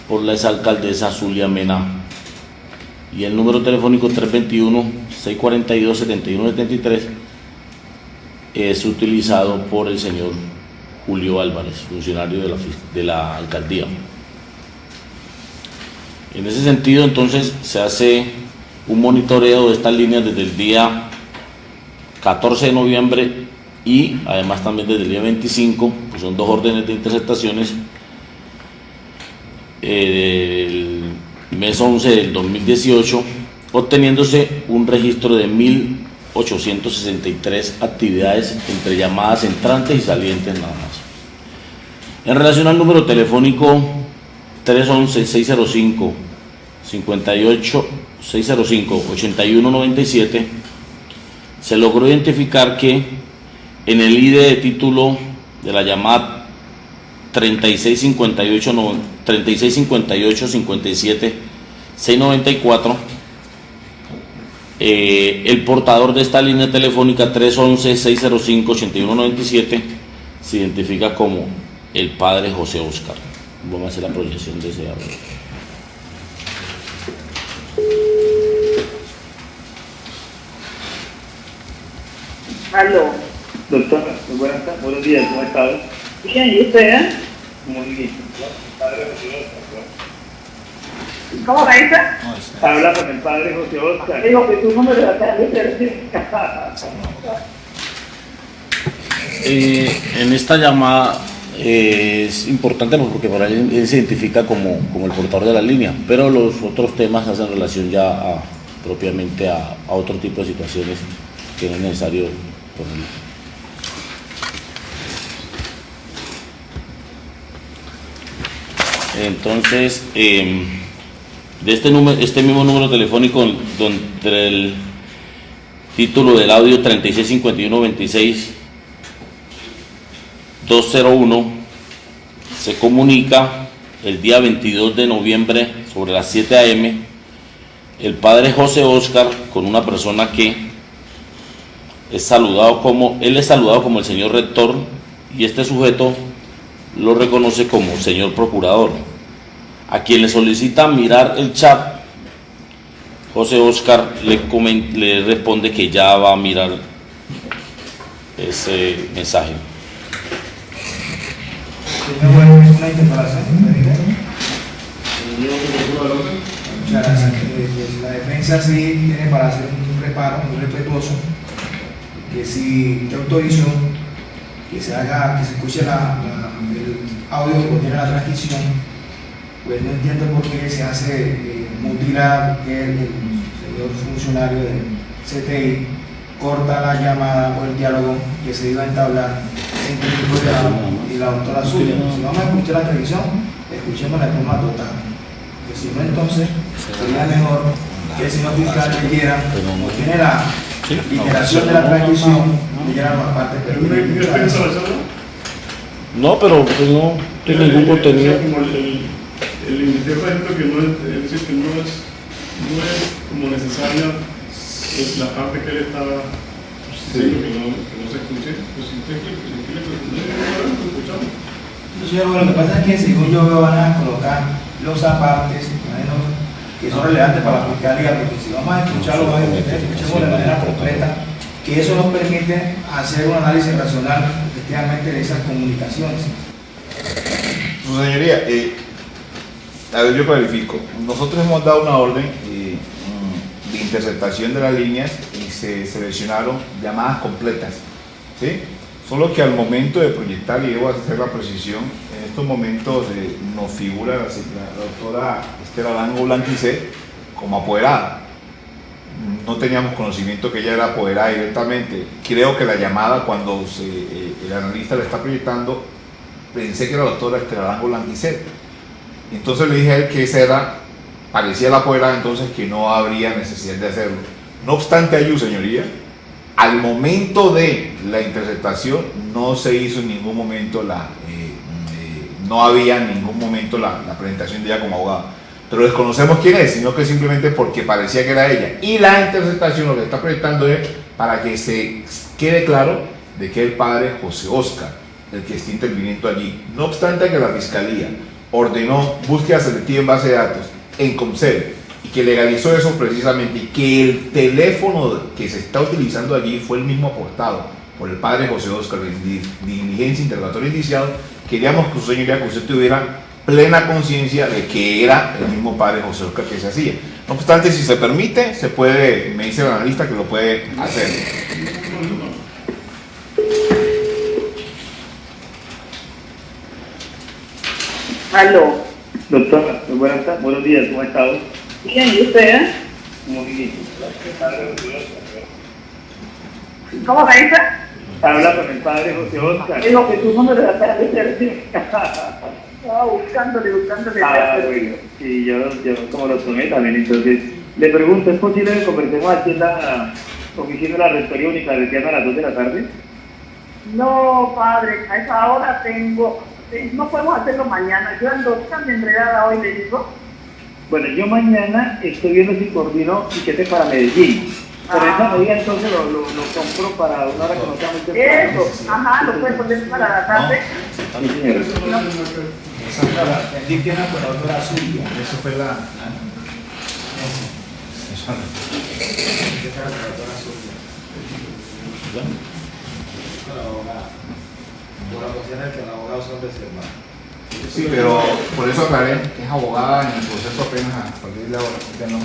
por la exalcaldesa Zulia Mena. Y el número telefónico 321-642-7173 es utilizado por el señor Julio Álvarez, funcionario de la alcaldía. En ese sentido, entonces, se hace un monitoreo de estas líneas desde el día 14 de noviembre y además también desde el día 25, pues son 2 órdenes de interceptaciones del mes 11 del 2018, obteniéndose un registro de 1.863 actividades entre llamadas entrantes y salientes nada más. En relación al número telefónico 311-605-8197, se logró identificar que en el ID de título de la llamada 3658-57-694, el portador de esta línea telefónica 311-605-8197 se identifica como el padre José Óscar. Vamos a hacer la proyección de ese audio. Aló. Doctora, buenos días, ¿cómo ha estado? Bien, ¿y usted? Muy bien. ¿Cómo me dice? Habla con el padre José Óscar. Digo que tu número de la En esta llamada es importante porque por ahí él se identifica como el portador de la línea, pero los otros temas hacen relación ya propiamente a otro tipo de situaciones que no es necesario ponerlo. Entonces, de este mismo número telefónico, entre el título del audio 3651-26-201, se comunica el día 22 de noviembre sobre las 7 a.m. el padre José Óscar con una persona que es saludado como el señor rector, y este sujeto lo reconoce como señor procurador, a quien le solicita mirar el chat. José Óscar le responde que ya va a mirar ese mensaje. Tiene una interpelación. Muchas gracias. La defensa sí tiene para hacer un reparo muy respetuoso, que si te autorizo que se escuche el audio que contiene la transcripción, pues no entiendo por qué se hace mutilar que el señor funcionario del CTI corta la llamada o el diálogo que se iba a entablar entre el hijo y la doctora suya. Si vamos a escuchar la televisión, escuchémosla de forma total. Porque si no, entonces sería mejor que el señor fiscal leyera, como tiene la literación de la transcripción, leyera la parte pertinente. No, pero pues no tiene ningún contenido. Como el invitado, por ejemplo, que no es como necesaria pues, la parte que él estaba diciendo que no se escuche, pues si usted lo escuchamos. Señor, lo que pasa es que según yo veo van a colocar los apartes que son relevantes para la fiscalía, porque si vamos a escucharlo, escuchemos de manera completa, que eso nos permite hacer un análisis racional efectivamente de esas comunicaciones. Su señoría, a ver, yo clarifico. Nosotros hemos dado una orden de interceptación de las líneas y se seleccionaron llamadas completas, ¿sí? Solo que al momento de proyectar, y debo hacer la precisión, en estos momentos nos figura la doctora Esther Arango Blanquicé como apoderada. No teníamos conocimiento que ella era apoderada directamente. Creo que la llamada, cuando el analista la está proyectando, pensé que era la doctora Esther Arango Blanquicé. Entonces le dije a él que esa era, parecía la apoderada, entonces que no habría necesidad de hacerlo. No obstante, ayú, señoría, al momento de la interceptación no se hizo en ningún momento no había en ningún momento la presentación de ella como abogada. Pero desconocemos quién es, sino que simplemente porque parecía que era ella. Y la interceptación lo que está proyectando es para que se quede claro de que el padre José Óscar, el que está interviniendo allí. No obstante que la Fiscalía ordenó búsqueda selectiva en base de datos en Comcel, y que legalizó eso precisamente, y que el teléfono que se está utilizando allí fue el mismo aportado por el padre José Óscar de diligencia interrogatorio iniciado, queríamos que su señoría, que usted tuviera plena conciencia de que era el mismo padre José Óscar que se hacía. No obstante, si se permite, se puede, me dice el analista que lo puede hacer. Aló. Doctora, buenos días, ¿cómo ha estado? Bien, ¿y usted? Muy bien. ¿Cómo me dice? Habla con el padre José Óscar. Digo que tu número de la estaba buscándole. Bueno, sí, yo como lo tomé también, entonces le pregunto, ¿es posible que conversemos aquí en la oficina de la Rectoría Universitaria a las 2 de la tarde? No, padre, a esa hora no podemos hacerlo mañana. Yo ando tan enredada hoy, le digo. Bueno, yo mañana estoy viendo si coordino piquete para Medellín. Por esa medida entonces lo compro para una hora que no sea muy temprano. Eso, ajá, lo puedes poner para la tarde. Sí, señor. Entendí que era con la doctora suya. Eso fue la. Por la cuestión es que los abogados son reservados. Sí, pero por eso aclaré que es abogada en el proceso apenas a partir de ahora. Ya no.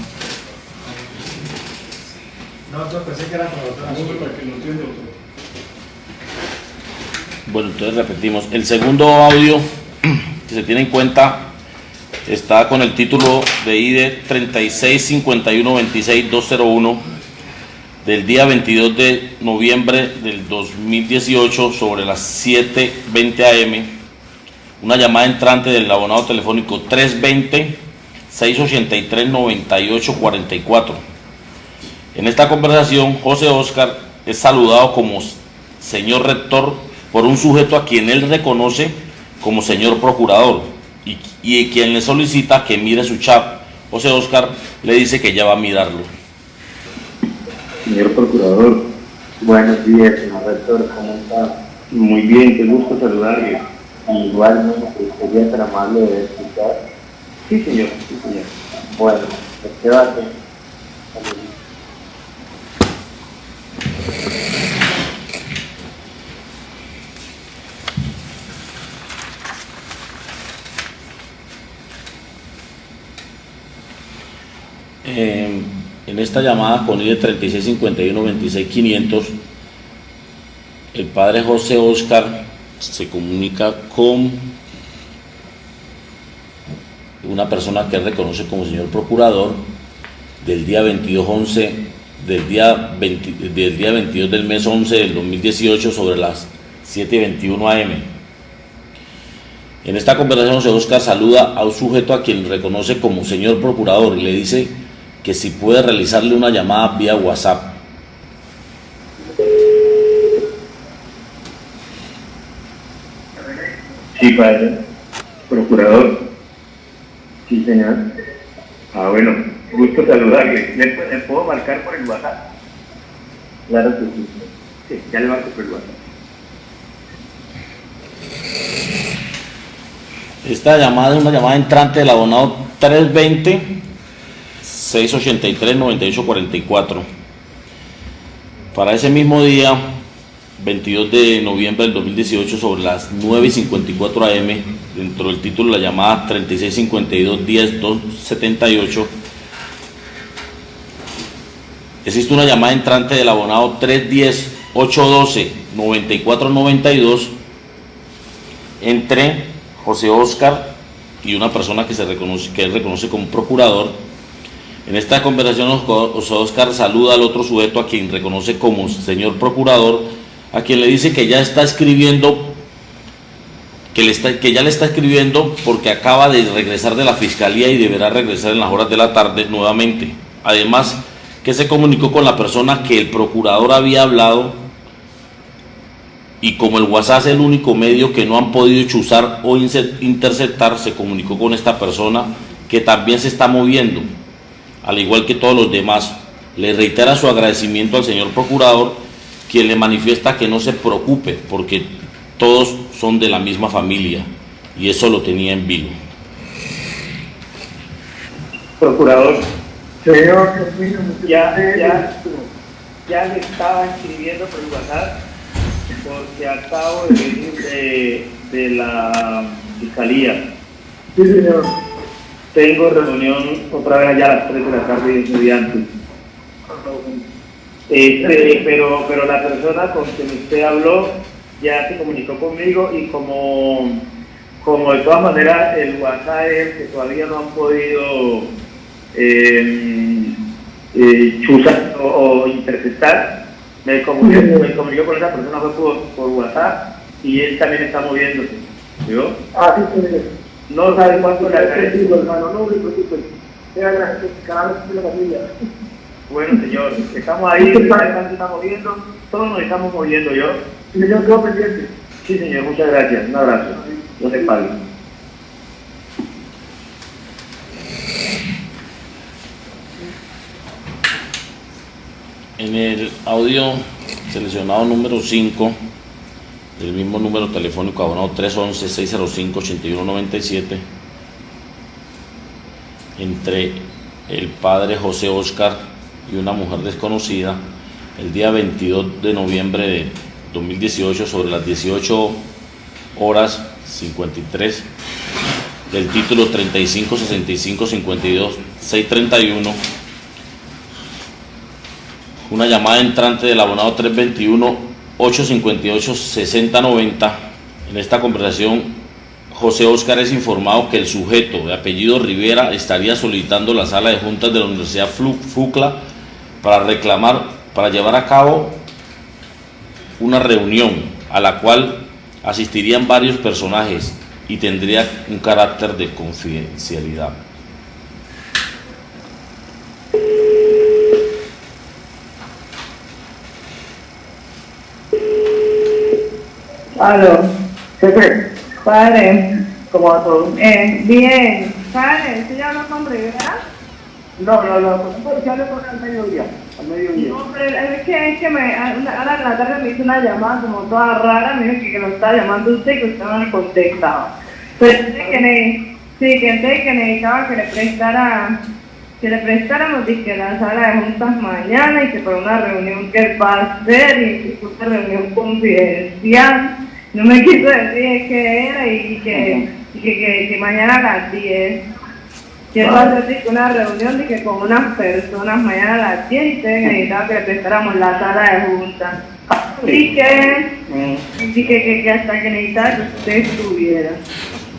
No, yo pensé que era con la doctora suya. Para que lo entienda, doctor. Bueno, entonces repetimos. El segundo audio que se tiene en cuenta está con el título de ID 365126-201 del día 22 de noviembre del 2018 sobre las 7:20 am. Una llamada entrante del abonado telefónico 320-683-9844. En esta conversación, José Óscar es saludado como señor rector por un sujeto a quien él reconoce como señor procurador y quien le solicita que mire su chat. José Óscar le dice que ya va a mirarlo. Señor procurador, buenos días, señor rector, ¿cómo está? Muy bien, qué gusto saludarle. Igualmente, sería tan amable de escuchar. Sí, señor, sí, señor. Bueno, este va a ser. En esta llamada con ID 3651-26-500, el padre José Óscar se comunica con una persona que él reconoce como señor procurador del día 22 del mes 11 del 2018 sobre las 7:21 AM. En esta conversación, José Óscar saluda a un sujeto a quien reconoce como señor procurador y le dice que si puede realizarle una llamada vía WhatsApp. Sí, padre. Procurador. Sí, señor. Ah, bueno, gusto saludarle. ¿Le puedo marcar por el WhatsApp? Claro que sí. Sí, ya le marco por el WhatsApp. Esta llamada es una llamada entrante del abonado 320-683-9844. Para ese mismo día, 22 de noviembre del 2018, sobre las 9:54 AM, dentro del título de la llamada 3652-10-278, existe una llamada entrante del abonado 310-812-9492 entre José Óscar y una persona que él reconoce como procurador. En esta conversación, José Óscar saluda al otro sujeto a quien reconoce como señor procurador, a quien le dice que ya está escribiendo, que ya le está escribiendo porque acaba de regresar de la fiscalía y deberá regresar en las horas de la tarde nuevamente. Además, que se comunicó con la persona que el procurador había hablado, y como el WhatsApp es el único medio que no han podido chuzar o interceptar, se comunicó con esta persona que también se está moviendo, al igual que todos los demás. Le reitera su agradecimiento al señor procurador, quien le manifiesta que no se preocupe porque todos son de la misma familia y eso lo tenía en vilo. Procurador, señor, ya le estaba escribiendo por el WhatsApp porque acabo de venir de la fiscalía. Sí, señor. Tengo reunión otra vez allá a las 3 de la tarde de estudiantes. Pero la persona con quien usted habló ya se comunicó conmigo y como de todas maneras el WhatsApp es que todavía no han podido chuzar o interceptar, me comuniqué con esa persona por WhatsApp y él también está moviéndose. ¿Vio? Ah, sí, señor. No sabe cuánto le agradezco, hermano, no me preocupe. Bueno, señor, estamos ahí, se está moviendo, todos nos estamos moviendo, ¿yo? Sí, señor, quedo pendiente. Sí, señor, muchas gracias, un abrazo. Dios te pague. En el audio seleccionado número 5, del mismo número telefónico abonado 311-605-8197, entre el padre José Óscar y una mujer desconocida, el día 22 de noviembre de 2018, sobre las 18:53, del título 3565-52-631, una llamada entrante del abonado 321-858-6090. En esta conversación, José Óscar es informado que el sujeto de apellido Rivera estaría solicitando la sala de juntas de la Universidad FUCLA para llevar a cabo una reunión a la cual asistirían varios personajes y tendría un carácter de confidencialidad. Aló, jefe. Padre, ¿cómo va todo? Bien. Padre, ¿usted ya habló con Rivera? No, porque hablé con él al mediodía. No, pero es que ahora en la tarde me hizo una llamada como toda rara, me dijo que lo estaba llamando usted y que usted no le contestaba. Pero que necesitaba que le prestáramos que la sala de juntas mañana y que por una reunión que él va a hacer y que fue una reunión confidencial. No me quiso decir qué era y que mañana a las 10. Que él va a hacer una reunión de que con unas personas mañana a las 10 y usted necesitaba que le prestáramos la sala de juntas. Y que hasta que necesitaba que usted estuviera.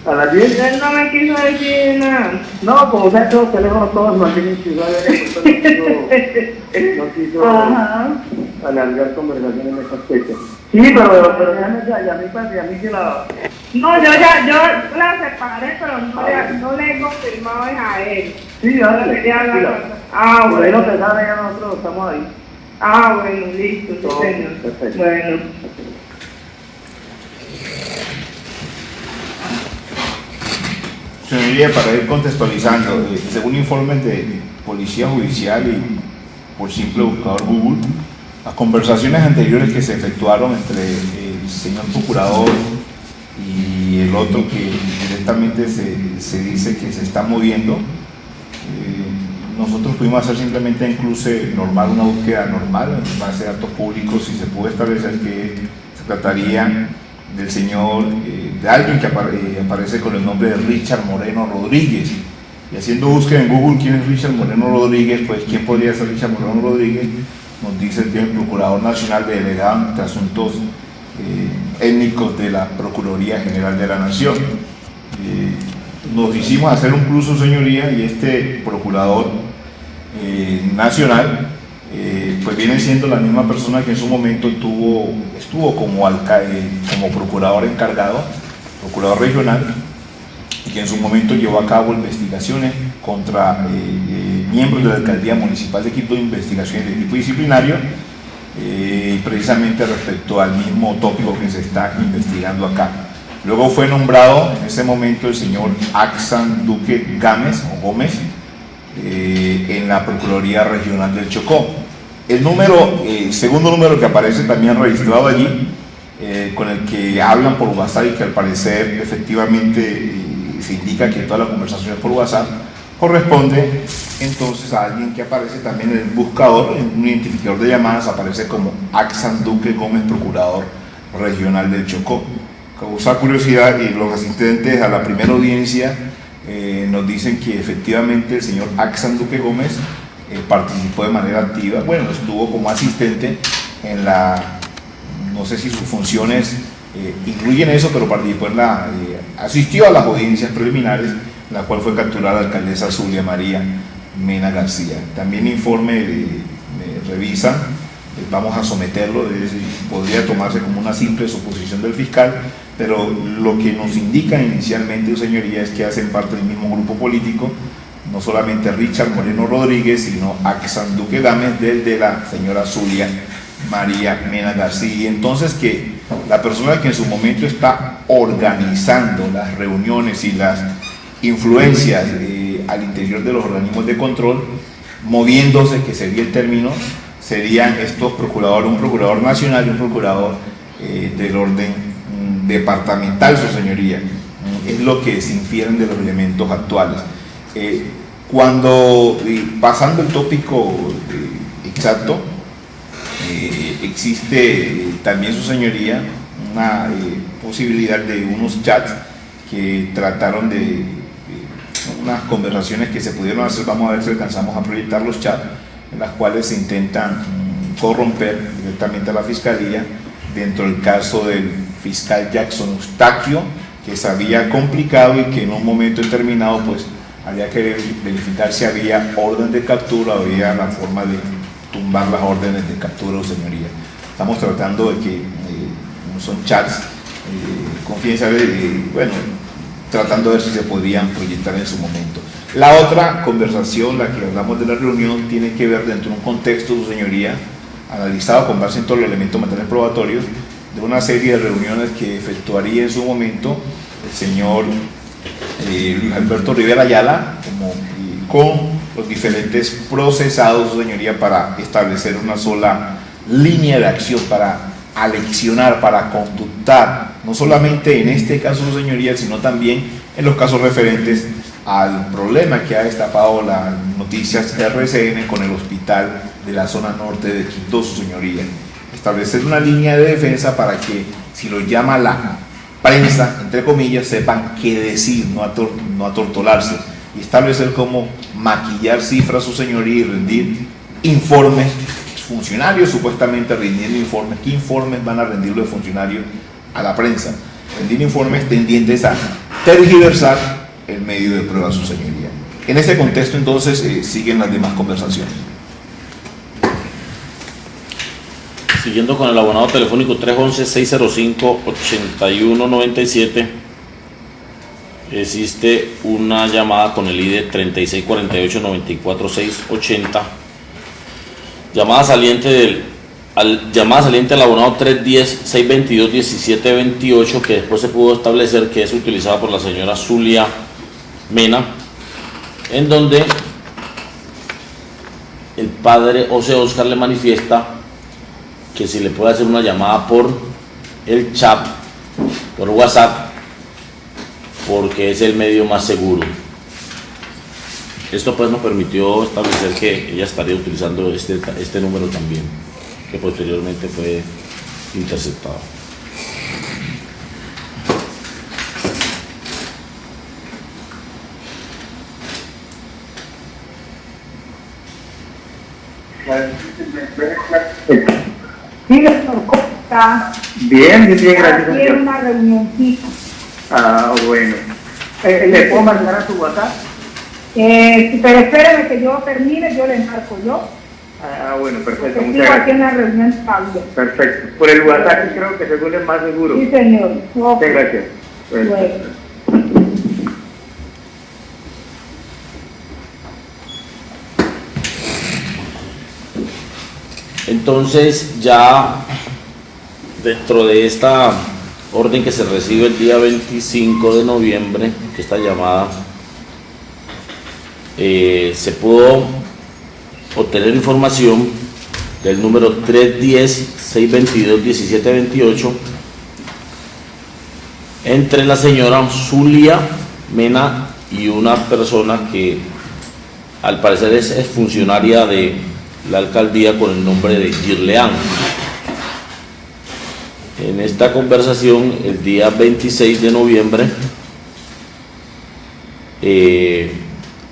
¿A las 10? Él no me quiso decir nada. No, como sea, todos los teléfonos todos no tienen que usar. No quiso. Ajá. alargar conversación en ese aspecto. Sí, pero déjame ya, a mí que la... No, yo la separé, pero no le he confirmado a él. Sí, dale. Ah, bueno. Bueno, que sabe, ya nosotros estamos ahí. Ah, bueno, listo, sí, señor. Perfecto. Bueno. Señoría, para ir contextualizando, según informes de Policía Judicial y por simple buscador Google, las conversaciones anteriores que se efectuaron entre el señor procurador y el otro que directamente se dice que se está moviendo, nosotros pudimos hacer simplemente incluso normal, una búsqueda normal en base a datos públicos y se pudo establecer que se trataría del señor, de alguien que aparece con el nombre de Richard Moreno Rodríguez. Y haciendo búsqueda en Google quién es Richard Moreno Rodríguez, pues quién podría ser Richard Moreno Rodríguez, nos dice el Procurador Nacional de Delegado de Asuntos Étnicos de la Procuraduría General de la Nación. Nos hicimos hacer un cruzo, señoría, y este Procurador Nacional pues viene siendo la misma persona que en su momento estuvo como procurador encargado, procurador regional, y que en su momento llevó a cabo investigaciones contra miembros de la Alcaldía Municipal de Quibdó, investigaciones de tipo disciplinario, precisamente respecto al mismo tópico que se está investigando acá. Luego fue nombrado en ese momento el señor Axan Duque Gómez en la Procuraduría Regional del Chocó. El segundo número que aparece también registrado allí, con el que hablan por WhatsApp y que al parecer efectivamente se indica que todas las conversaciones por WhatsApp, corresponde entonces a alguien que aparece también en el buscador, en un identificador de llamadas, aparece como Axan Duque Gómez, Procurador Regional del Chocó. Causa curiosidad, y los asistentes a la primera audiencia nos dicen que efectivamente el señor Axan Duque Gómez participó de manera activa, bueno, estuvo como asistente en no sé si sus funciones incluyen eso, pero participó asistió a las audiencias preliminares, en la cual fue capturada la alcaldesa Zulia María Mena García. También informe revisan, vamos a someterlo, podría tomarse como una simple suposición del fiscal, pero lo que nos indica inicialmente, señoría, es que hacen parte del mismo grupo político, no solamente Richard Moreno Rodríguez, sino Axan Duque Gómez, desde la señora Zulia María Mena García. Y entonces que la persona que en su momento está organizando las reuniones y las influencias al interior de los organismos de control, moviéndose, que sería el término, serían estos procuradores, un procurador nacional y un procurador del orden departamental, su señoría. Es lo que se infieren de los elementos actuales. Pasando el tópico exacto, existe también, su señoría, una posibilidad de unos chats que trataron de unas conversaciones que se pudieron hacer. Vamos a ver si alcanzamos a proyectar los chats, en las cuales se intentan corromper directamente a la fiscalía, dentro del caso del fiscal Jackson Eustaquio, que se había complicado y que en un momento determinado pues había que verificar si había orden de captura, había la forma de tumbar las órdenes de captura, señoría. Estamos tratando de que son chats confidenciales, bueno, tratando de ver si se podrían proyectar en su momento. La otra conversación, la que hablamos de la reunión, tiene que ver dentro de un contexto, su señoría, analizado con base en todos los elementos materiales probatorios, de una serie de reuniones que efectuaría en su momento el señor Luis Alberto Rivera Ayala con los diferentes procesados, su señoría, para establecer una sola línea de acción, para aleccionar, para conductar, no solamente en este caso, su señoría, sino también en los casos referentes al problema que ha destapado las noticias RCN con el hospital de la zona norte de Quibdó, su señoría. Establecer una línea de defensa para que, si lo llama la prensa, entre comillas, sepan qué decir, no atortolarse, y establecer cómo maquillar cifras, su señoría, y rendir informes. Funcionarios supuestamente rindiendo informes. ¿Qué informes van a rendir los funcionarios a la prensa? Rendir informes tendientes a tergiversar el medio de prueba, su señoría. En ese contexto, entonces, siguen las demás conversaciones. Siguiendo con el abonado telefónico 311-605-8197, existe una llamada con el ID 3648-94680, llamada saliente al abonado 310-622-1728, que después se pudo establecer que es utilizada por la señora Zulia Mena, en donde el padre José Oscar le manifiesta que si le puede hacer una llamada por el chat, por WhatsApp, porque es el medio más seguro. Esto pues nos permitió establecer que ella estaría utilizando este número también, que posteriormente fue interceptado. Sí, doctor, ¿cómo está? Bien, gracias a Aquí Dios. en una reunioncita. Ah, bueno. ¿Le puedo mandar a su WhatsApp? Pero espéreme que yo termine, yo le marco yo. Ah, bueno, perfecto. Porque Muchas sigo aquí gracias. en la reunión todavía. Perfecto. Por el WhatsApp creo que según es más seguro. Sí, señor. Ok. Muchas gracias. Bueno. Entonces, ya dentro de esta orden que se recibe el día 25 de noviembre, que esta llamada, se pudo obtener información del número 310-622-1728 entre la señora Zulia Mena y una persona que al parecer es funcionaria de la alcaldía con el nombre de Girleán. En esta conversación, el día 26 de noviembre,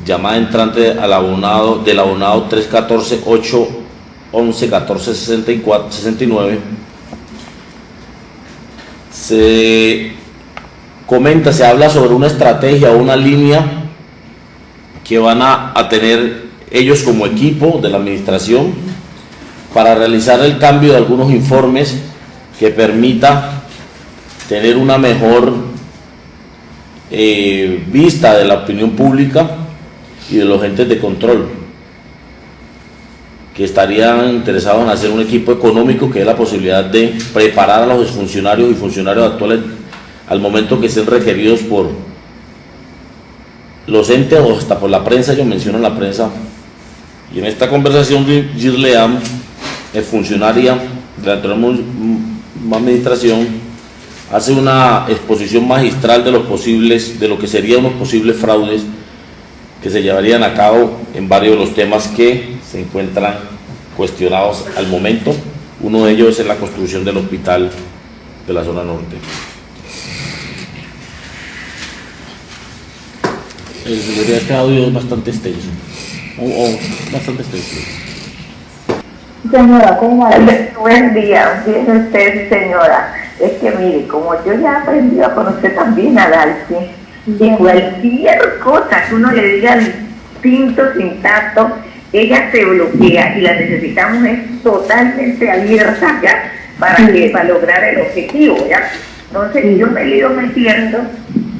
llamada entrante al abonado del abonado 314-811-1469, se comenta, se habla sobre una estrategia o una línea que van a tener ellos como equipo de la administración para realizar el cambio de algunos informes que permita tener una mejor vista de la opinión pública y de los entes de control, que estarían interesados en hacer un equipo económico que dé la posibilidad de preparar a los funcionarios y funcionarios actuales al momento que sean requeridos por los entes o hasta por la prensa. Ellos mencionan la prensa. Y en esta conversación, Girleán, funcionaria de la anterior administración, hace una exposición magistral de lo que serían unos posibles fraudes que se llevarían a cabo en varios de los temas que se encuentran cuestionados al momento. Uno de ellos es la construcción del hospital de la zona norte. Este audio es bastante extenso. Bastante extenso. Señora, ¿cómo va? Buen día, bien usted, señora. Es que mire, como yo ya he aprendido a conocer también a Dalcy, y cualquier cosa que uno le diga distinto, sin tacto, ella se bloquea y la necesitamos es totalmente abierta ya para lograr el objetivo, ¿ya? Entonces yo me he ido metiendo,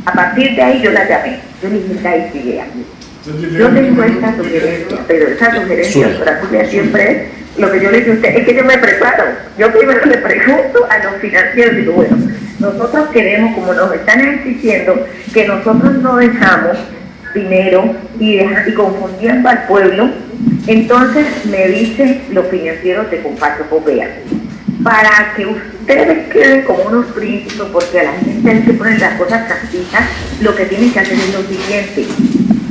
a partir de ahí yo la llamé, yo le dije, ahí sigue aquí. Yo tengo esta sugerencia, pero esa sugerencia para Julia siempre es lo que yo le dije a usted, es que yo me preparo. Yo primero le pregunto a los financieros, digo, bueno, nosotros queremos, como nos están diciendo, que nosotros no dejamos dinero y confundiendo al pueblo. Entonces me dicen los financieros de Compacto Popea, para que ustedes queden como unos príncipes, porque a la gente hay que poner las cosas castizas, lo que tienen que hacer es lo siguiente: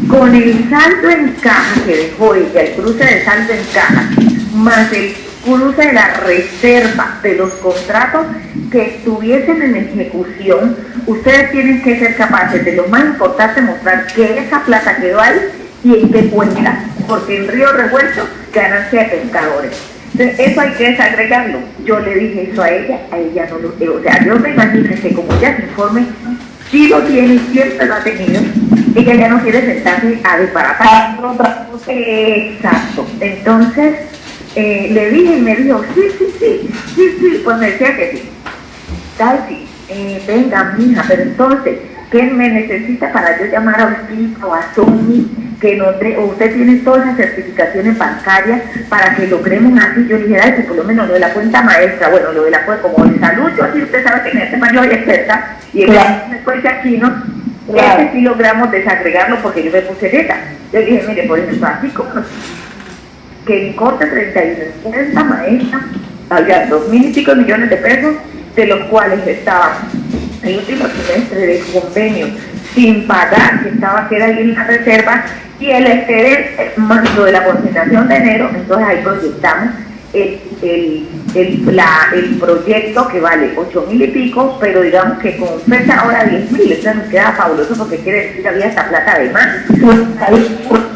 con el saldo en caja que dejó ella, el cruce de saldo en caja, más el cruce de la reserva de los contratos que estuviesen en ejecución, ustedes tienen que ser capaces de, lo más importante, mostrar que esa plata quedó ahí y en qué cuenta, porque en Río Revuelto ganancia de pescadores. Entonces, eso hay que desagregarlo. Yo le dije eso a ella no lo, o sea, yo me imagino que como ya se informe, sí lo tiene, siempre lo ha tenido, ella ya no quiere sentarse a desbaratar otra cosa. Exacto. Entonces, le dije y me dijo, sí, pues me decía que sí. Daisy, venga, mija, pero entonces, ¿qué me necesita para yo llamar a usted o a Sony? Que nos dé, o usted tiene todas las certificaciones bancarias para que logremos así. Yo le dije, Daisy, por lo menos lo de la cuenta maestra, bueno, lo de la cuenta, como de salud, yo así usted sabe que en este mayor soy experta, y en la cuenta aquí, ¿no? Este sí logramos desagregarlo porque yo me puse neta. Yo dije, mire, por ejemplo, así como que en corte 31 cuenta maestra, había 2.000 y pico millones de pesos, de los cuales estaba el último trimestre de convenio sin pagar, que era ahí en la reserva, y el excedente más lo de la consignación de enero. Entonces ahí proyectamos el proyecto que vale 8.000 y pico, pero digamos que con fecha ahora 10.000, eso nos queda fabuloso porque quiere decir que había esta plata de más.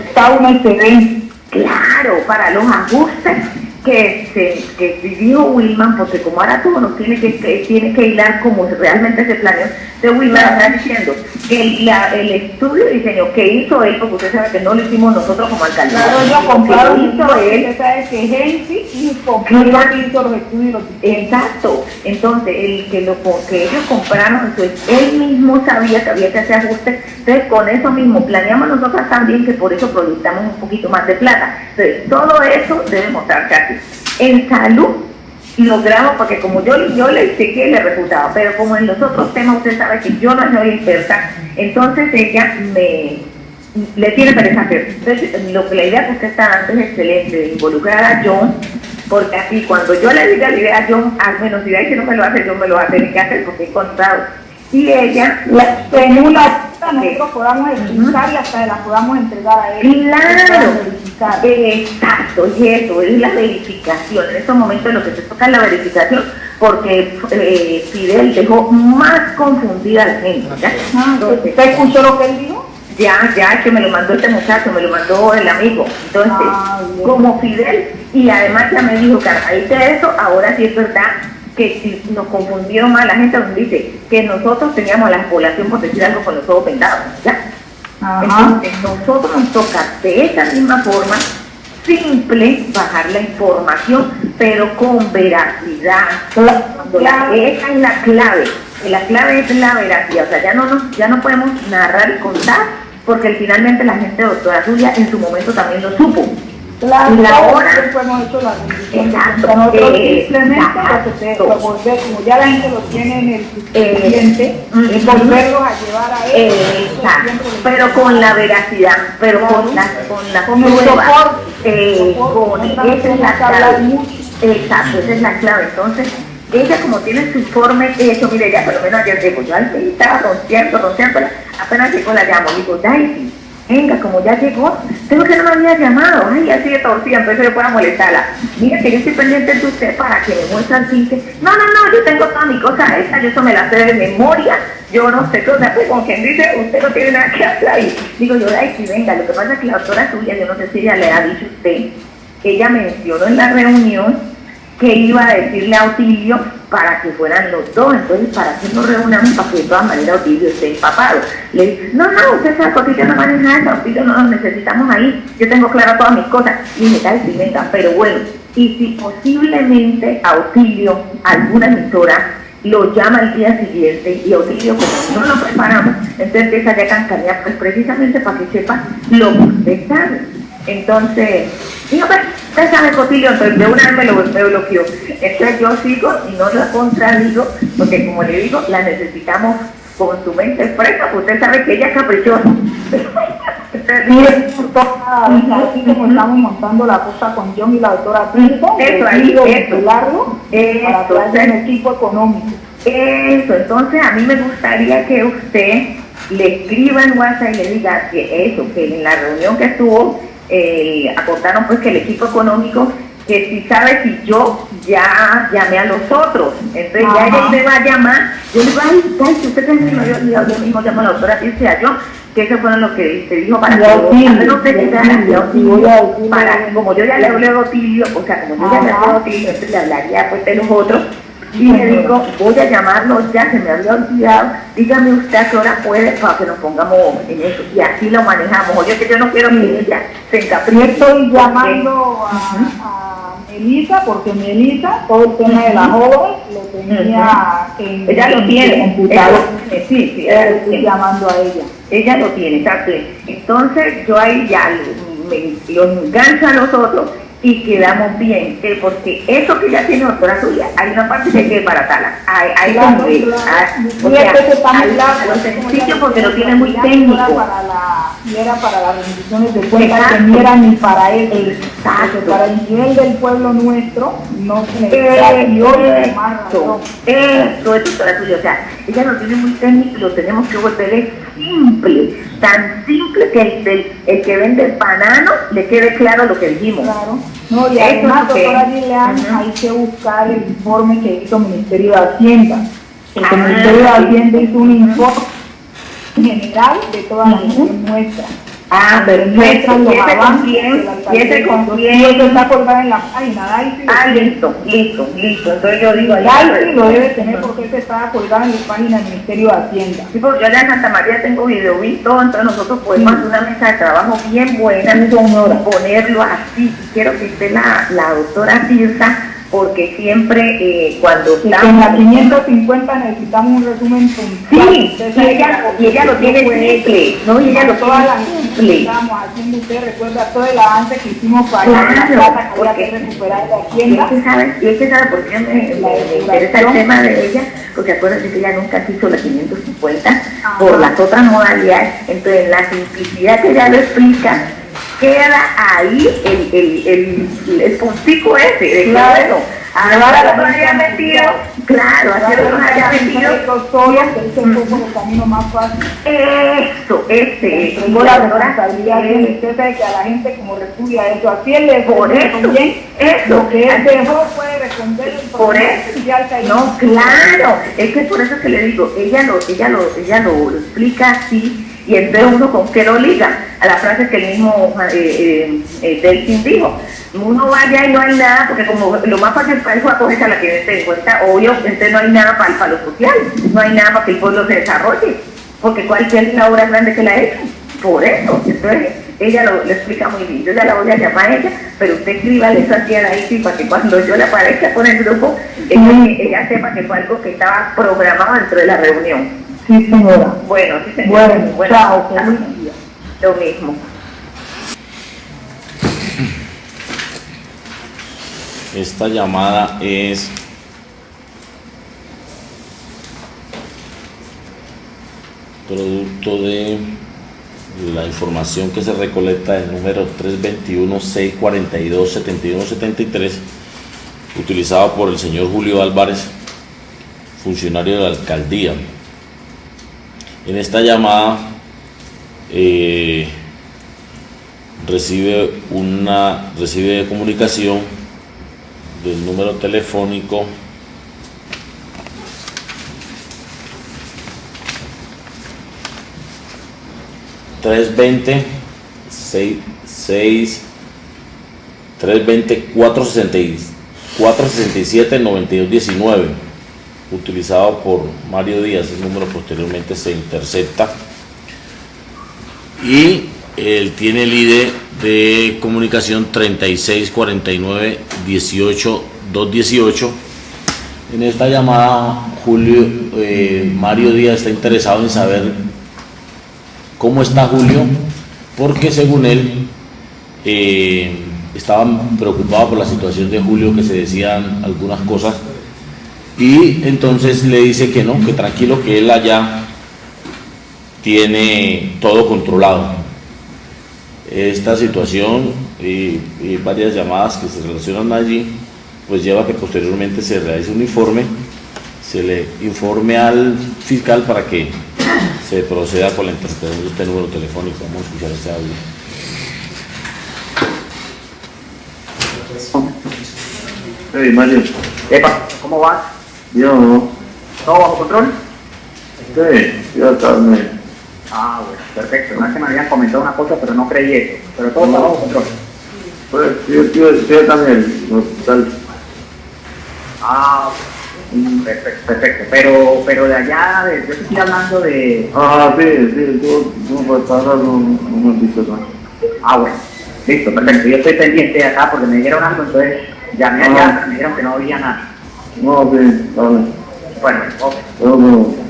Está un excedente. Claro, para los ajustes que dijo Wilman, porque como ahora todo nos tiene que hilar como realmente se planeó. De Wilman está diciendo que el estudio de diseño que hizo él, porque usted sabe que no lo hicimos nosotros como alcaldía. Claro, yo comprado hizo él. Usted sabe que Gensi y compró hizo los estudios. Exacto. Entonces, que ellos compraron, entonces él mismo sabía que había que hacer ajustes. Entonces, con eso mismo planeamos nosotros también, que por eso proyectamos un poquito más de plata. Entonces, todo eso debe mostrarse así. En salud logramos, porque como yo le expliqué y le refutaba, pero como en los otros temas usted sabe que yo no soy experta, entonces ella le tiene pereza hacer. Entonces, la idea que usted está dando es excelente, de involucrar a John, porque así cuando yo le diga la idea a John, al menos si que no me lo hace, yo me lo voy a tener que hacer porque he contado. Y ella, en una nosotros podamos explicar y hasta la podamos entregar a él. Claro, exacto, y eso es la verificación. En estos momentos lo que se toca es la verificación, porque Fidel dejó más confundida a la gente. ¿Usted escuchó lo que él dijo? Ya, que me lo mandó este muchacho, me lo mandó el amigo. Entonces, como Fidel, y además ya me dijo que a raíz de eso, ahora sí es verdad que si nos confundieron más, la gente nos dice que nosotros teníamos a la población, por decir algo, con los ojos vendados, ¿ya? Entonces, nosotros nos toca de esa misma forma, simple, bajar la información, pero con veracidad. Esa es la clave. La clave es la veracidad. O sea, ya no podemos narrar y contar, porque finalmente la gente, doctora Julia, en su momento también lo supo. Claro, y ahora hemos hecho la revisión. Nosotros simplemente como ya la gente lo tiene en el cliente, es volverlos a llevar a él. Pero con la veracidad, pero con la prueba, esa es la clave. Exacto, esa es la clave. Entonces, ella como tiene su informe hecho, mire, ya por lo menos ayer llegó, yo estaba rompiendo, apenas llegó la llamo, digo, Daisy, venga, como ya llegó, tengo que no me había llamado, ay, así de torcida, entonces yo puedo molestarla. Mira que yo estoy pendiente de usted para que me muestre así que, no, yo tengo toda mi cosa esa, yo eso me la sé de memoria, yo no sé qué, o sea, pues, como quien dice, usted no tiene nada que hacer ahí. Digo yo, Daisy, venga, lo que pasa es que la doctora suya, yo no sé si ella le ha dicho a usted, ella mencionó en la reunión que iba a decirle a Otilio para que fueran los dos. Entonces, ¿para qué nos reunamos? Para que de todas maneras Otilio esté empapado. Le dije, no, usted sabe que Otilio no maneja eso, Otilio no nos necesitamos ahí, yo tengo claro todas mis cosas. Y dije, sí, venga, pero bueno, y si posiblemente a Otilio, alguna emisora, lo llama al día siguiente, y Otilio, como no lo preparamos, entonces empieza ya a cancanear, pues precisamente para que sepa lo que usted sabe. Entonces, digo, pues, usted sabe, Cotilio, entonces de una vez me bloqueó. Entonces yo sigo y no la contradigo, porque como le digo, la necesitamos con su mente fresca, porque usted sabe que ella es caprichosa. Como estamos montando la cosa con John y la doctora Pinto, eso largo, para traer un equipo económico. Eso, entonces a mí me gustaría que usted le escriba en WhatsApp y le diga que en la reunión que estuvo, acordaron pues que el equipo económico, que si sabe si yo ya llamé a los otros, entonces ya ella me va a llamar, yo le digo, ay, si usted también me había olvidado, yo mismo llamo a la doctora Circe a yo, que eso fue lo que te dijo para como yo ya le hablé a Otilio, o sea, como yo ya le hablé a Otilio, entonces le hablaría pues de los otros, y me dijo, voy a llamarlos ya, se me había olvidado, dígame usted a qué hora puede para que nos pongamos en eso, y así lo manejamos. Oye, que yo no quiero que ella se encapriche. Estoy llamando a Melissa, porque Melissa, todo el tema de las obras lo tenía en ella lo tiene, computador. Sí, estoy llamando a ella. Ella lo tiene, exacto. Entonces yo ahí ya lo engancho a nosotros y quedamos bien, porque eso que ya tiene doctora suya, hay una parte que hay que desbaratarla, hay sencillo porque lo tiene muy técnico. Y era para las rendiciones de cuentas, que ni era ni para él. Exacto. Para el nivel del pueblo nuestro, no se necesita más razón. Eso es doctora suya, o sea, ella lo tiene muy técnico y lo tenemos que volver simple, tan simple que el que vende el banano le quede claro lo que dijimos. Claro. No, y además, doctora Gillian, hay que buscar el informe que hizo el Ministerio de Hacienda. El Ministerio de Hacienda hizo un informe general de toda la región nuestra. Perfecto. Los avances ¿Y ese con quién? Eso está colgado en la página. Listo. Entonces yo digo, Daisy lo debe tener porque ese está colgado en la página del Ministerio de Hacienda. Sí, porque yo allá en Santa María tengo video visto, entonces nosotros podemos hacer una mesa de trabajo bien buena, ponerlo así. Y quiero que esté la doctora Tirsa, porque siempre cuando estamos... En la 550 necesitamos un resumen puntual. Sí, y ella lo tiene simple, ¿no? Y ella lo tiene simple. Estamos haciendo, usted recuerda todo el avance que hicimos para la plata que había que recuperar de Hacienda. Y es que sabe por qué me interesa el tema de ella, porque acuérdense que ella nunca hizo la 550 por las otras modalidades, entonces la simplicidad que ella lo explica, queda ahí el puntico ese, de claro. Ahora lo haya metido, claro, así lo haya metido. el camino más fácil. Eso, tengo la responsabilidad de usted sabe que a la gente como repudia eso, así él le por eso, lo que él dejó puede responder por eso. No, claro, es que por eso que le digo, ella lo explica así. Y entonces uno con qué lo liga a la frase que el mismo Delfín dijo, uno vaya y no hay nada, porque como lo más fácil para eso acogerse a la que se cuenta, obvio, entonces no hay nada para lo social, no hay nada para que el pueblo se desarrolle, porque cualquier es la obra grande que la ha hecho, por eso, entonces ella lo explica muy bien, yo ya la voy a llamar a ella, pero usted escríbale eso aquí a Daisy para que cuando yo le aparezca con el grupo, ella sepa que fue algo que estaba programado dentro de la reunión. Sí, señora. Bueno, sí, señora. Bueno, chao, feliz día. Lo mismo. Esta llamada es producto de la información que se recolecta del número 321-642-7173, utilizado por el señor Julio Álvarez, funcionario de la alcaldía. En esta llamada recibe comunicación del número telefónico 320-467-9219, utilizado por Mario Díaz. El número posteriormente se intercepta y él tiene el ID de comunicación 3649-18-218. En esta llamada Mario Díaz está interesado en saber cómo está Julio, porque según él estaban preocupados por la situación de Julio, que se decían algunas cosas, y entonces le dice que no, que tranquilo, que él allá tiene todo controlado. Esta situación y varias llamadas que se relacionan allí, pues lleva a que posteriormente se realice un informe, se le informe al fiscal para que se proceda con la interpretación de este número telefónico. Vamos a escuchar este audio. Hey, Mario. Epa, ¿cómo vas? Yo. ¿Todo bajo control? Sí, ya está. Ah, bueno, perfecto. No es que me habían comentado una cosa, pero no creí eso. Pero todo está bajo control. Pues, yo también, en el hospital. Ah, perfecto. Pero de allá, yo estoy hablando de... Ah, sí, tú puedes pasar un momentito más. Ah, bueno, listo, perfecto. Yo estoy pendiente de acá porque me dijeron algo, entonces Llamé allá, pero me dijeron que no había nada. No, sí, vale. Bueno, ok. No.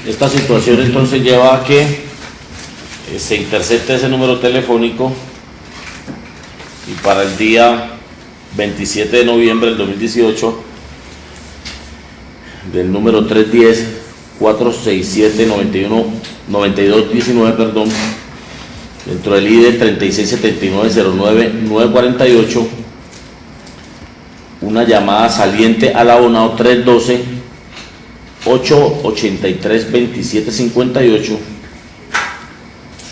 Esta situación entonces lleva a que se intercepte ese número telefónico y para el día 27 de noviembre del 2018 del número 310-467-9219, perdón, dentro del ID 3679-09-948, una llamada saliente al abonado 312-883-2758.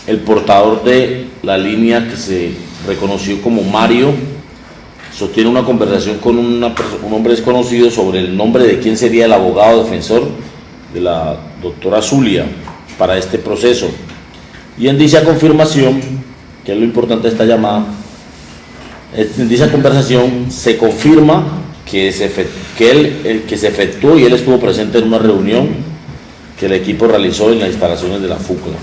El portador de la línea, que se reconoció como Mario, sostiene una conversación con un hombre desconocido sobre el nombre de quién sería el abogado defensor de la doctora Zulia para este proceso. Y en dicha confirmación, que es lo importante de esta llamada, en dicha conversación se confirma que se efectuó y él estuvo presente en una reunión que el equipo realizó en las instalaciones de la FUCLA.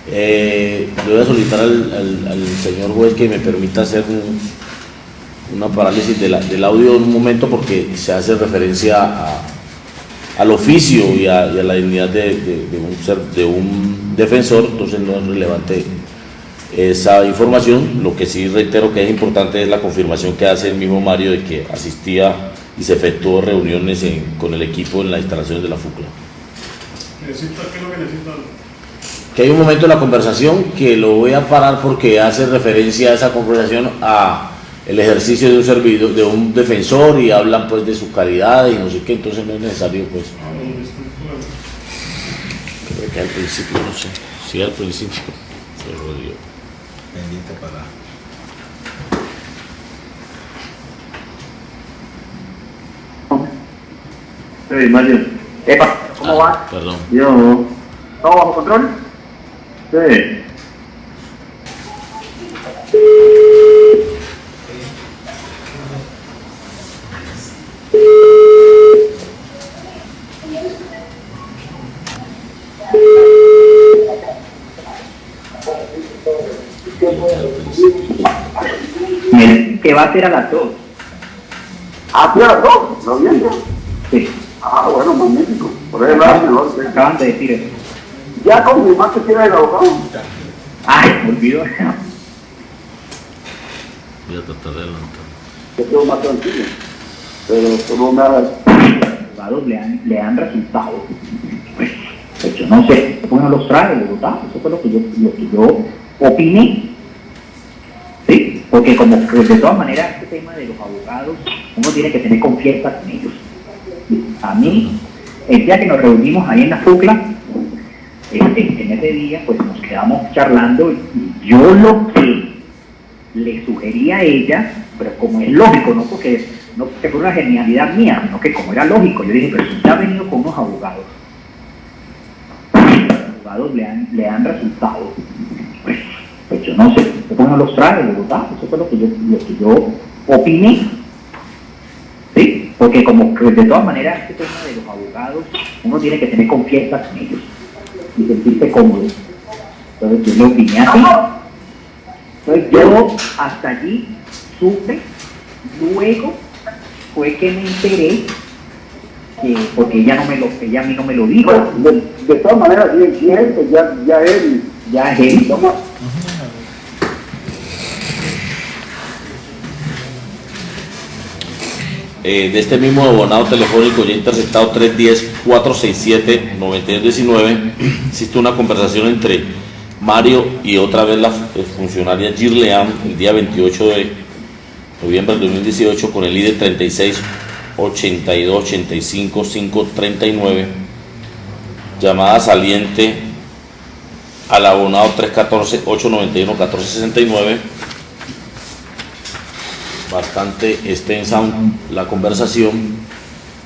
Le voy a solicitar al señor juez que me permita hacer una parálisis del audio en un momento, porque se hace referencia al oficio y a la dignidad de un defensor, entonces no es relevante esa información. Lo que sí reitero que es importante es la confirmación que hace el mismo Mario de que asistía y se efectuó reuniones con el equipo en las instalaciones de la FUCLA. ¿Qué es lo que necesita? Que hay un momento en la conversación que lo voy a parar porque hace referencia a esa conversación a el ejercicio de un servidor, de un defensor, y hablan pues de su calidad y no sé qué, entonces no es necesario pues. Creo que al principio, no sé, sí al principio se rodeó. Pendiente para. Sí, Mario. Epa, ¿cómo va? Perdón. Yo. ¿Todo bajo control? Sí. Que va a ser a las 2. ¿Ah, sí, a las 2? ¿Lo viendo? Sí. Ah, bueno, magnífico. Por ahí va, ¿no? Acaban de decir eso. ¿Ya confirmaste que era el abogado? Ay, me olvidó. Voy a tratar de adelantar. Yo quedo más tranquilo. Pero solo me hagas. Los abogados le han resultado. Pues yo no sé, uno los trae de Bogotá. Eso fue lo que yo opiné. Sí, porque como de todas maneras este tema de los abogados, uno tiene que tener confianza con ellos. A mí, el día que nos reunimos ahí en la FUCLA, en ese día pues nos quedamos charlando y yo lo que le sugería a ella, pero como es lógico, no porque fue una genialidad mía, sino que como era lógico, yo dije, pero si usted ha venido con unos abogados, los abogados le han resultado, pues yo no sé, uno los trae de Bogotá. Eso fue lo que yo opiné. Sí, porque como de todas maneras este tema de los abogados, uno tiene que tener confianza con ellos y sentirse cómodo. Entonces yo lo opiné así. Entonces yo hasta allí supe, luego fue que me enteré que, porque ella a mí no me lo dijo. Bueno, de todas maneras, si es esto, ya es él. De este mismo abonado telefónico ya interceptado 310-467-9219, existe una conversación entre Mario y otra vez la funcionaria Girlean el día 28 de noviembre del 2018 con el ID 36-82-85-539, llamada saliente al abonado 314-891-1469. Bastante extensa la conversación,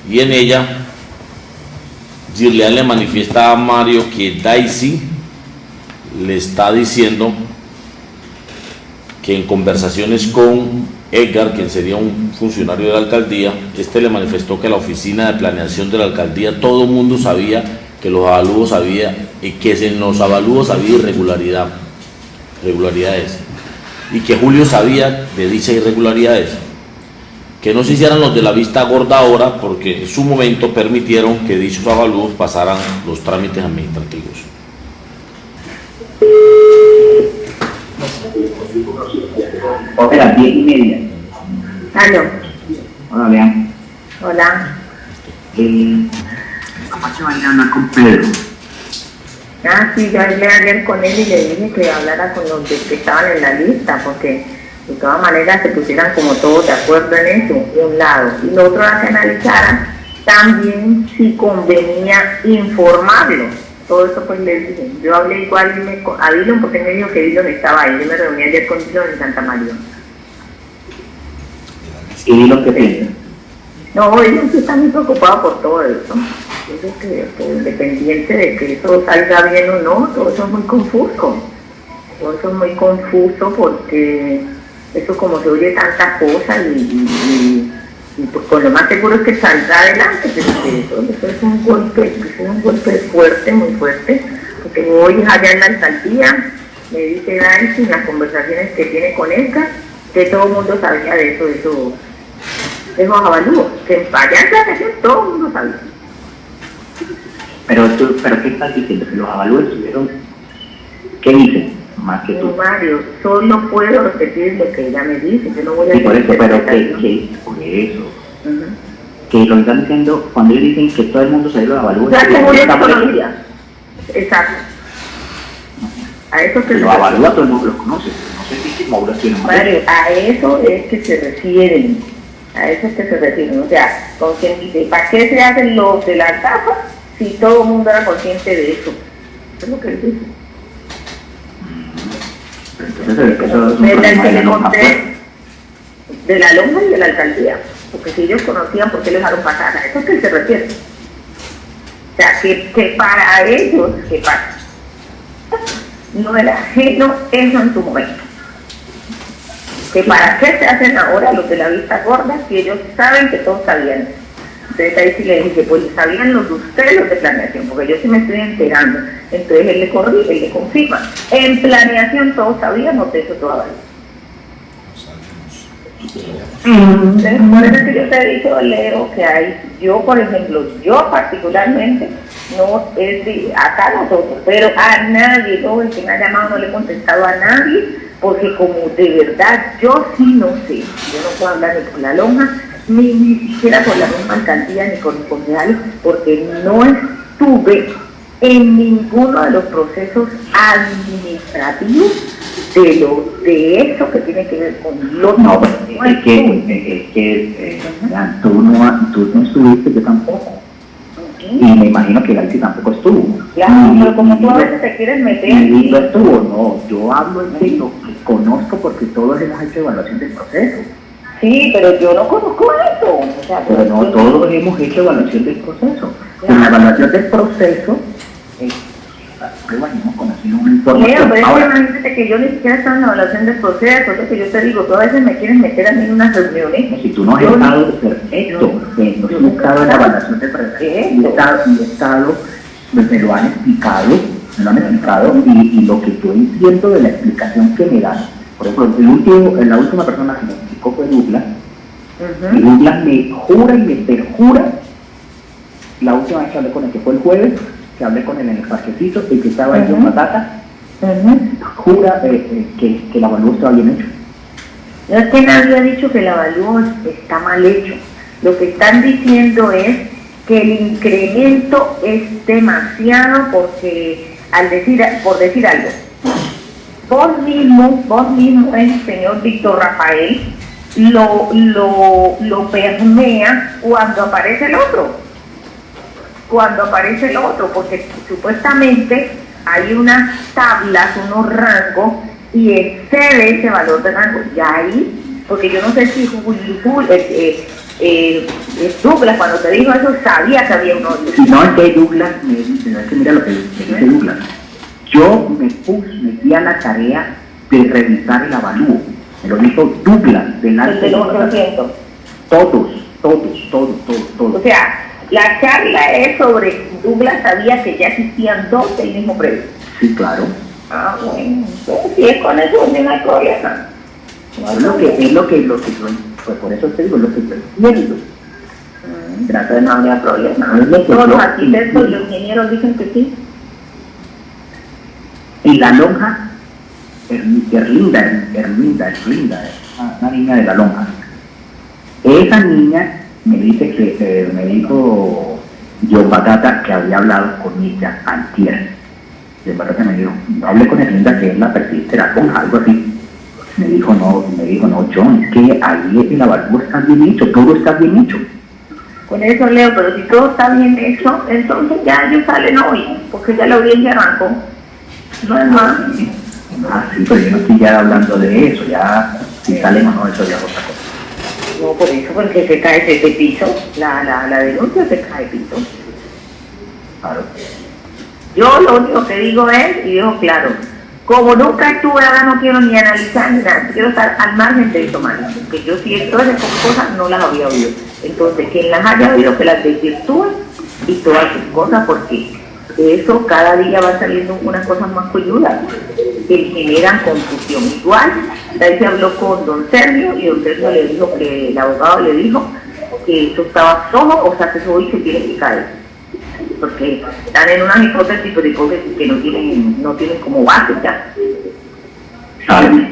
y en ella Girlean le manifiesta a Mario que Daisy le está diciendo que en conversaciones con Edgar, quien sería un funcionario de la alcaldía, le manifestó que la oficina de planeación de la alcaldía, todo el mundo sabía que los avalúos había, que en los avalúos había irregularidades, y que Julio sabía de dichas irregularidades, que no se hicieran los de la vista gorda ahora, porque en su momento permitieron que dichos avalúos pasaran los trámites administrativos. Hola, las 10:30. Aló. Hola, Lean. Hola. ¿Cómo se va a ir a hablar con Pedro? Ah, sí, yo hablé ayer con él y le dije que hablara con los que estaban en la lista, porque de todas maneras se pusieran como todos de acuerdo en eso, de un lado. Y lo otro era que analizaran también si convenía informarlo. Todo eso pues le dije. Yo hablé igual a Dillon porque me dijo que Dillon estaba ahí. Yo me reuní ayer con Dillon en Santa María. ¿Y Dillon qué piensa? No, Dillon sí está muy preocupado por todo eso. Dice que independiente de que eso salga bien o no, todo eso es muy confuso. Todo eso es muy confuso porque eso como se oye tantas cosas y pues con lo más seguro es que saldrá adelante, pero eso es un golpe fuerte, muy fuerte, porque hoy allá en la alcaldía me dice Nancy en las conversaciones que tiene con Edgar que todo el mundo sabía de esos avalúos, que allá en la sesión todo el mundo sabía. Pero ¿qué estás diciendo? Que los avalúos tuvieron, ¿qué dicen? Más que tú. No, Mario, solo puedo repetir lo que ella me dice, yo no voy a decir. Por eso, pero por eso. Que lo están diciendo, cuando ellos dicen que todo el mundo sabe los avalúos. Ya que voy a economía. Exacto. A eso que los avalúos todo el mundo los conoce. No sé si Mauro tiene más. Mario, a eso es que se refieren. A eso es que se refieren. O sea, con quien dice, ¿para qué se hacen los de la tapa si todo el mundo era consciente de eso? Eso es lo que él dice. De la lonja y de la alcaldía, porque si ellos conocían por qué les dejaron pasar, a eso es que se refiere. O sea, que para ellos, que para no era ajeno eso en su momento. Que para qué se hacen ahora los de la vista gorda si ellos saben que todos sabían. Entonces ahí sí le dije, pues sabían los de ustedes los de planeación, porque yo sí me estoy enterando. Entonces él le corrige, él le confirma. En planeación todos sabíamos de eso todavía. Entonces, por eso que yo te he dicho, Leo, que hay, yo por ejemplo, yo particularmente, no es de acá nosotros, pero a nadie, todo el que me ha llamado no le he contestado a nadie, porque como de verdad yo sí no sé, yo no puedo hablar ni con la lonja, ni siquiera con la misma alcaldía, ni con los concejales, porque no estuve en ninguno de los procesos administrativos de eso que tiene que ver con los... No, es que tú no estuviste, yo tampoco. Y me imagino que Galti tampoco estuvo. Claro, pero como tú a veces te quieres meter... Y no estuvo, no, yo hablo de lo que conozco porque todos hemos hecho evaluación del proceso. Sí, pero yo no conozco eso. O sea, pero no, todos hemos hecho evaluación del proceso. Claro. En la evaluación del proceso, pruebas y hemos conocido una información. Pero imagínate que yo ni siquiera estaba en la evaluación del proceso, es lo que yo te digo, tú a veces me quieres meter a mí en unas reuniones. No, si tú no has estado perfecto, no he estado en la evaluación del proceso, he estado, me lo han explicado, y lo que yo entiendo de la explicación que me dan. Por ejemplo, la última persona que me explicó fue Douglas, y Douglas me jura y me perjura, la última vez que hablé con él, que fue el jueves, que hablé con él en el parquecito, y que estaba ahí en Patata, jura que el avalúo estaba bien hecho. No es que nadie ha dicho que el avalúo está mal hecho. Lo que están diciendo es que el incremento es demasiado porque, por decir algo, vos mismo, el señor Víctor Rafael, lo permea cuando aparece el otro. Porque supuestamente hay unas tablas, unos rangos, y excede ese valor de rango. Ya ahí, porque yo no sé si Douglas, cuando te dijo eso, sabía que había uno. No, es que Douglas me dice, es que mira lo que dice Douglas. Yo me di a la tarea de revisar el avalúo. Me lo dijo Douglas, del 8%. Todos. O sea, La charla es sobre, Douglas sabía que ya existían dos del mismo predio. Sí, claro. Ah, bueno, entonces, si es con eso no hay problema. Es lo que yo, pues por eso te digo, lo que yo entiendo. Entonces no habría problema. No es lo que Todos los yo arquitectos y los ingenieros dicen que sí. Y la lonja, Erlinda, una niña de la lonja. Esa niña me dice que, me dijo John Batata que había hablado con ella antier. John Batata me dijo, no hablé con Erlinda, que es la presidenta de la lonja, algo así. Me dijo, no, John, es que ahí el avalúo está bien hecho, todo está bien hecho. Con eso, Leo, pero si todo está bien hecho, entonces ya ellos salen hoy, porque ya la audiencia arrancó. No es más. Ah, sí, pero yo no estoy ya hablando de eso, ya si salen o no, eso ya es otra cosa. No, por eso, porque se cae ese piso, la denuncia se cae piso. Claro. Yo lo único que digo es, y dejo claro, como nunca estuve, ahora no quiero ni analizar ni nada, quiero estar al margen de eso, María, porque yo si todas esas cosas no las había oído. Entonces, quien las haya oído, que las desvirtúe y todas sus cosas, porque eso cada día va saliendo unas cosas más cuyudas que generan confusión. Igual, ahí se habló con don Sergio y don Sergio le dijo que el abogado le dijo que eso estaba sojo, o sea que eso hoy se tiene que caer, porque están en unas hipótesis, pero hipótesis que no tienen como base ya.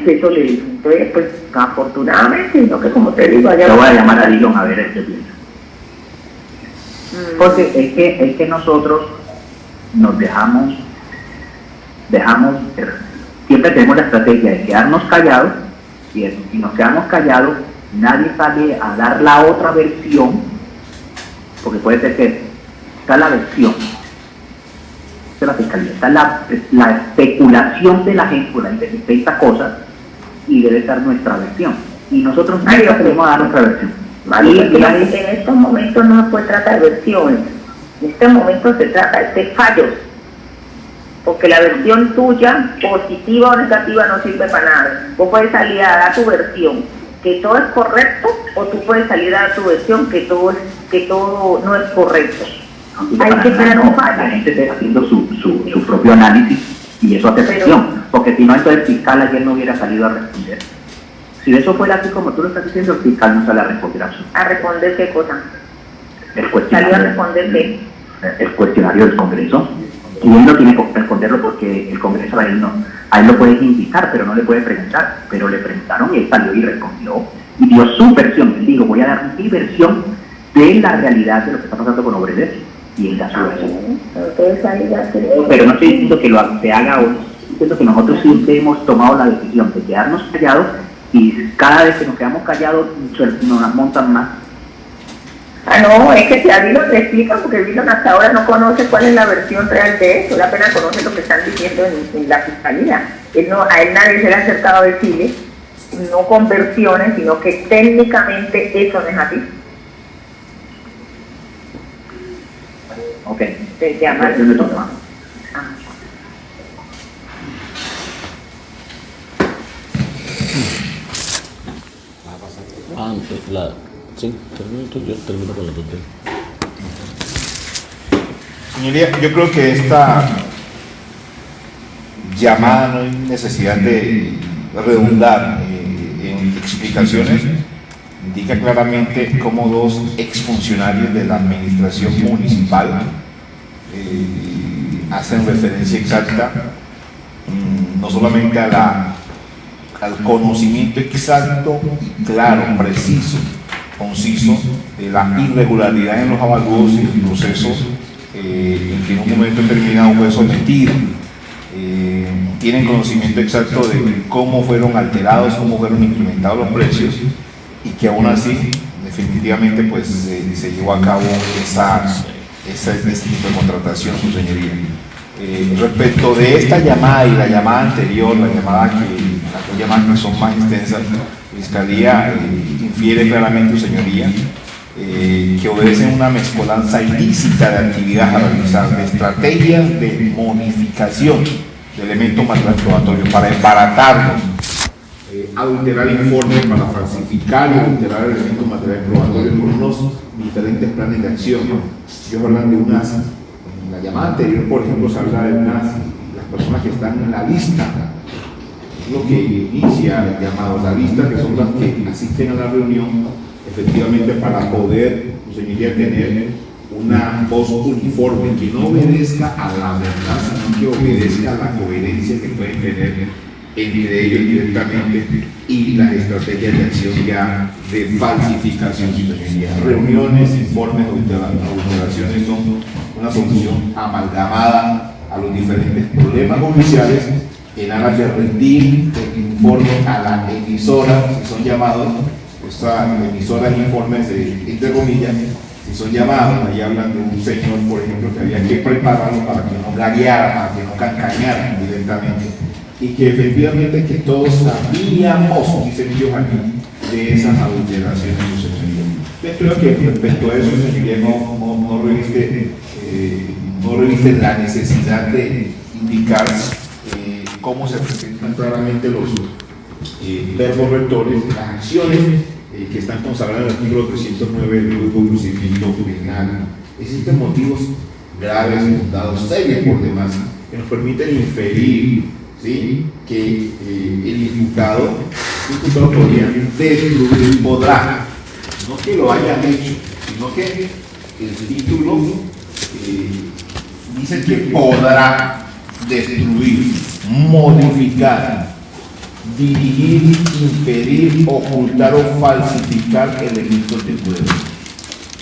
Eso le dijo. Entonces, pues afortunadamente, no que como te digo, allá. Yo voy a llamar a Dillon a ver qué piensa. Porque es que nosotros nos dejamos, siempre tenemos la estrategia de quedarnos callados, y si nos quedamos callados, nadie sale a dar la otra versión, porque puede ser que está la versión de la fiscalía, está la especulación de la gente por ahí de 60 cosas, y debe estar nuestra versión, y nosotros no podemos dar nuestra versión. En estos momentos no se puede tratar de versiones, en este momento se trata de fallos, porque la versión tuya, positiva o negativa, no sirve para nada. Vos puedes salir a dar tu versión, que todo es correcto, o tú puedes salir a dar tu versión, que todo no es correcto. Hay que tener un fallo. La gente está haciendo su propio análisis, y eso hace presión, porque si no, entonces el fiscal ayer no hubiera salido a responder. Si eso fuera así como tú lo estás diciendo, el fiscal no sale a responder ¿A responder qué cosa? El cuestionario. ¿Salió a responder qué? El cuestionario del Congreso. Y él no tiene que responderlo porque el Congreso a él lo puede invitar, pero no le puede preguntar. Pero le preguntaron y él salió y respondió. Y dio su versión. Él dijo, voy a dar mi versión de la realidad de lo que está pasando con Obredes. Y él da su versión. Pero no estoy diciendo que se haga hoy. Estoy diciendo que nosotros siempre hemos tomado la decisión de quedarnos callados, y cada vez que nos quedamos callados nos montan más. Ah, no, es que si a Dillon te explican, porque Dillon hasta ahora no conoce cuál es la versión real de eso, él apenas conoce lo que están diciendo en la fiscalía. A él nadie se le ha acercado a decirle, no con versiones, sino que técnicamente eso no es así. Ok. Se llama. Sí, yo termino con la tutela. Señoría, yo creo que esta llamada no hay necesidad de redundar en explicaciones, indica claramente cómo dos exfuncionarios de la administración municipal hacen referencia exacta no solamente al conocimiento exacto, claro, preciso, conciso de la irregularidad en los avalúos y los procesos en que en un momento determinado fue sometido. Tienen conocimiento exacto de cómo fueron alterados, cómo fueron incrementados los precios, y que aún así definitivamente pues se llevó a cabo ese tipo de contratación, su señoría. Respecto de esta llamada y la llamada anterior, las llamadas que son más extensas, la Fiscalía infiere claramente, su señoría, que obedecen una mezcolanza ilícita de actividades a realizar, de estrategias de modificación de elementos materiales probatorios para embaratarlos, adulterar informes, para falsificar y adulterar elementos materiales probatorios por unos diferentes planes de acción. Ellos hablan de unas, en la llamada anterior, por ejemplo, se habla de las personas que están en la lista, lo que inicia el llamado, la lista, que son las que asisten a la reunión, efectivamente para poder, pues, señoría, tener una voz uniforme, que no obedezca a la verdad, sino que obedezca a la coherencia que pueden tener entre ellos directamente y las estrategias de acción ya de falsificación. Reuniones, informes, auditoraciones son una solución amalgamada a los diferentes problemas judiciales en aras de rendir el informe a la emisora, si son llamados, estas emisoras informes entre comillas, si son llamados. Ahí hablan de un señor, por ejemplo, que había que prepararlo para que no gagueara, para que no cancañara directamente, y que efectivamente que todos sabíamos, dicen ellos aquí, de esas adulteraciones. Yo creo que respecto a eso, señoría, no reviste la necesidad de indicar cómo se presentan claramente los verbos rectores, las acciones que están consagradas en el artículo 309 del Código de Procedimiento Penal. Existen motivos graves, fundados, serios por demás, que nos permiten inferir, ¿sí?, que el imputado podría destruir, podrá, no que lo haya hecho, sino que el título dice que podrá destruir, modificar, dirigir, impedir, ocultar o falsificar elementos de prueba.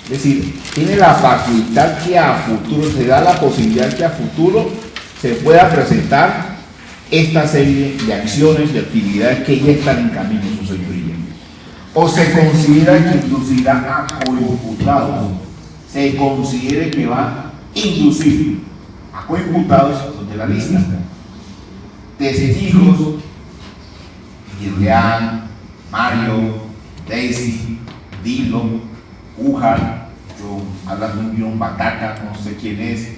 Es decir, tiene la facultad que a futuro, se da la posibilidad que a futuro se pueda presentar esta serie de acciones, de actividades que ya están en camino, su señoría. O se considera que inducirá a coimputados, se considere que va a inducir a coimputados de la lista, testigos, Gillian, Mario, Daisy, Dilo, Ujar, hablando de un Batata, no sé quién es,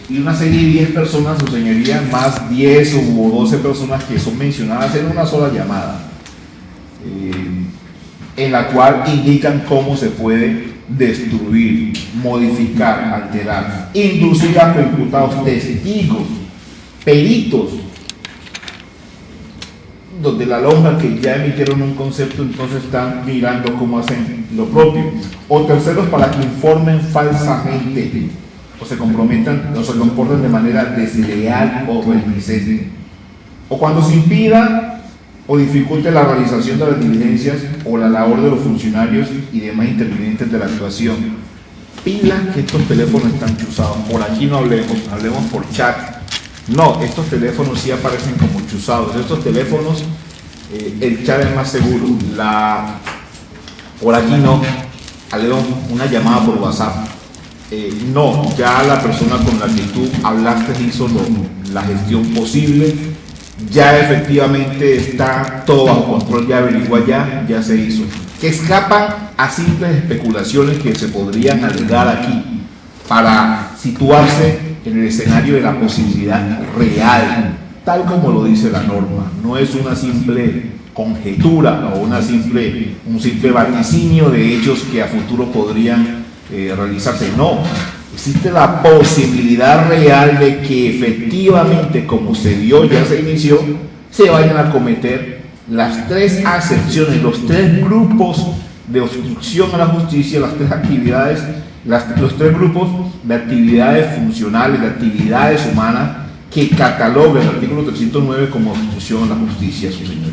y una serie de 10 personas, su señoría, más 10 o 12 personas que son mencionadas en una sola llamada, en la cual indican cómo se puede destruir, modificar, alterar, inducir a coimputados, testigos, peritos, donde la lonja que ya emitieron un concepto, entonces están mirando cómo hacen lo propio, o terceros para que informen falsamente, o se comprometan, o se comporten de manera desleal o reticente, o cuando se impida o dificulte la realización de las diligencias o la labor de los funcionarios y demás intervinientes de la actuación. Pila que estos teléfonos están chuzados, por aquí no hablemos por chat. No, estos teléfonos sí aparecen como chuzados. Estos teléfonos, el chat es más seguro. Por aquí no, hablemos una llamada por WhatsApp. No, ya la persona con la que tú hablaste hizo la gestión posible, ya efectivamente está todo bajo control, ya averigua, ya se hizo. Que escapan a simples especulaciones que se podrían alegar aquí para situarse en el escenario de la posibilidad real, tal como lo dice la norma. No es una simple conjetura o un simple vaticinio de hechos que a futuro podrían realizarse. No, existe la posibilidad real de que efectivamente, como se dio, ya se inició, se vayan a cometer las 3 acepciones, los 3 grupos de obstrucción a la justicia, las 3 actividades, los 3 grupos de actividades funcionales, de actividades humanas que cataloga el artículo 309 como obstrucción a la justicia, su señoría.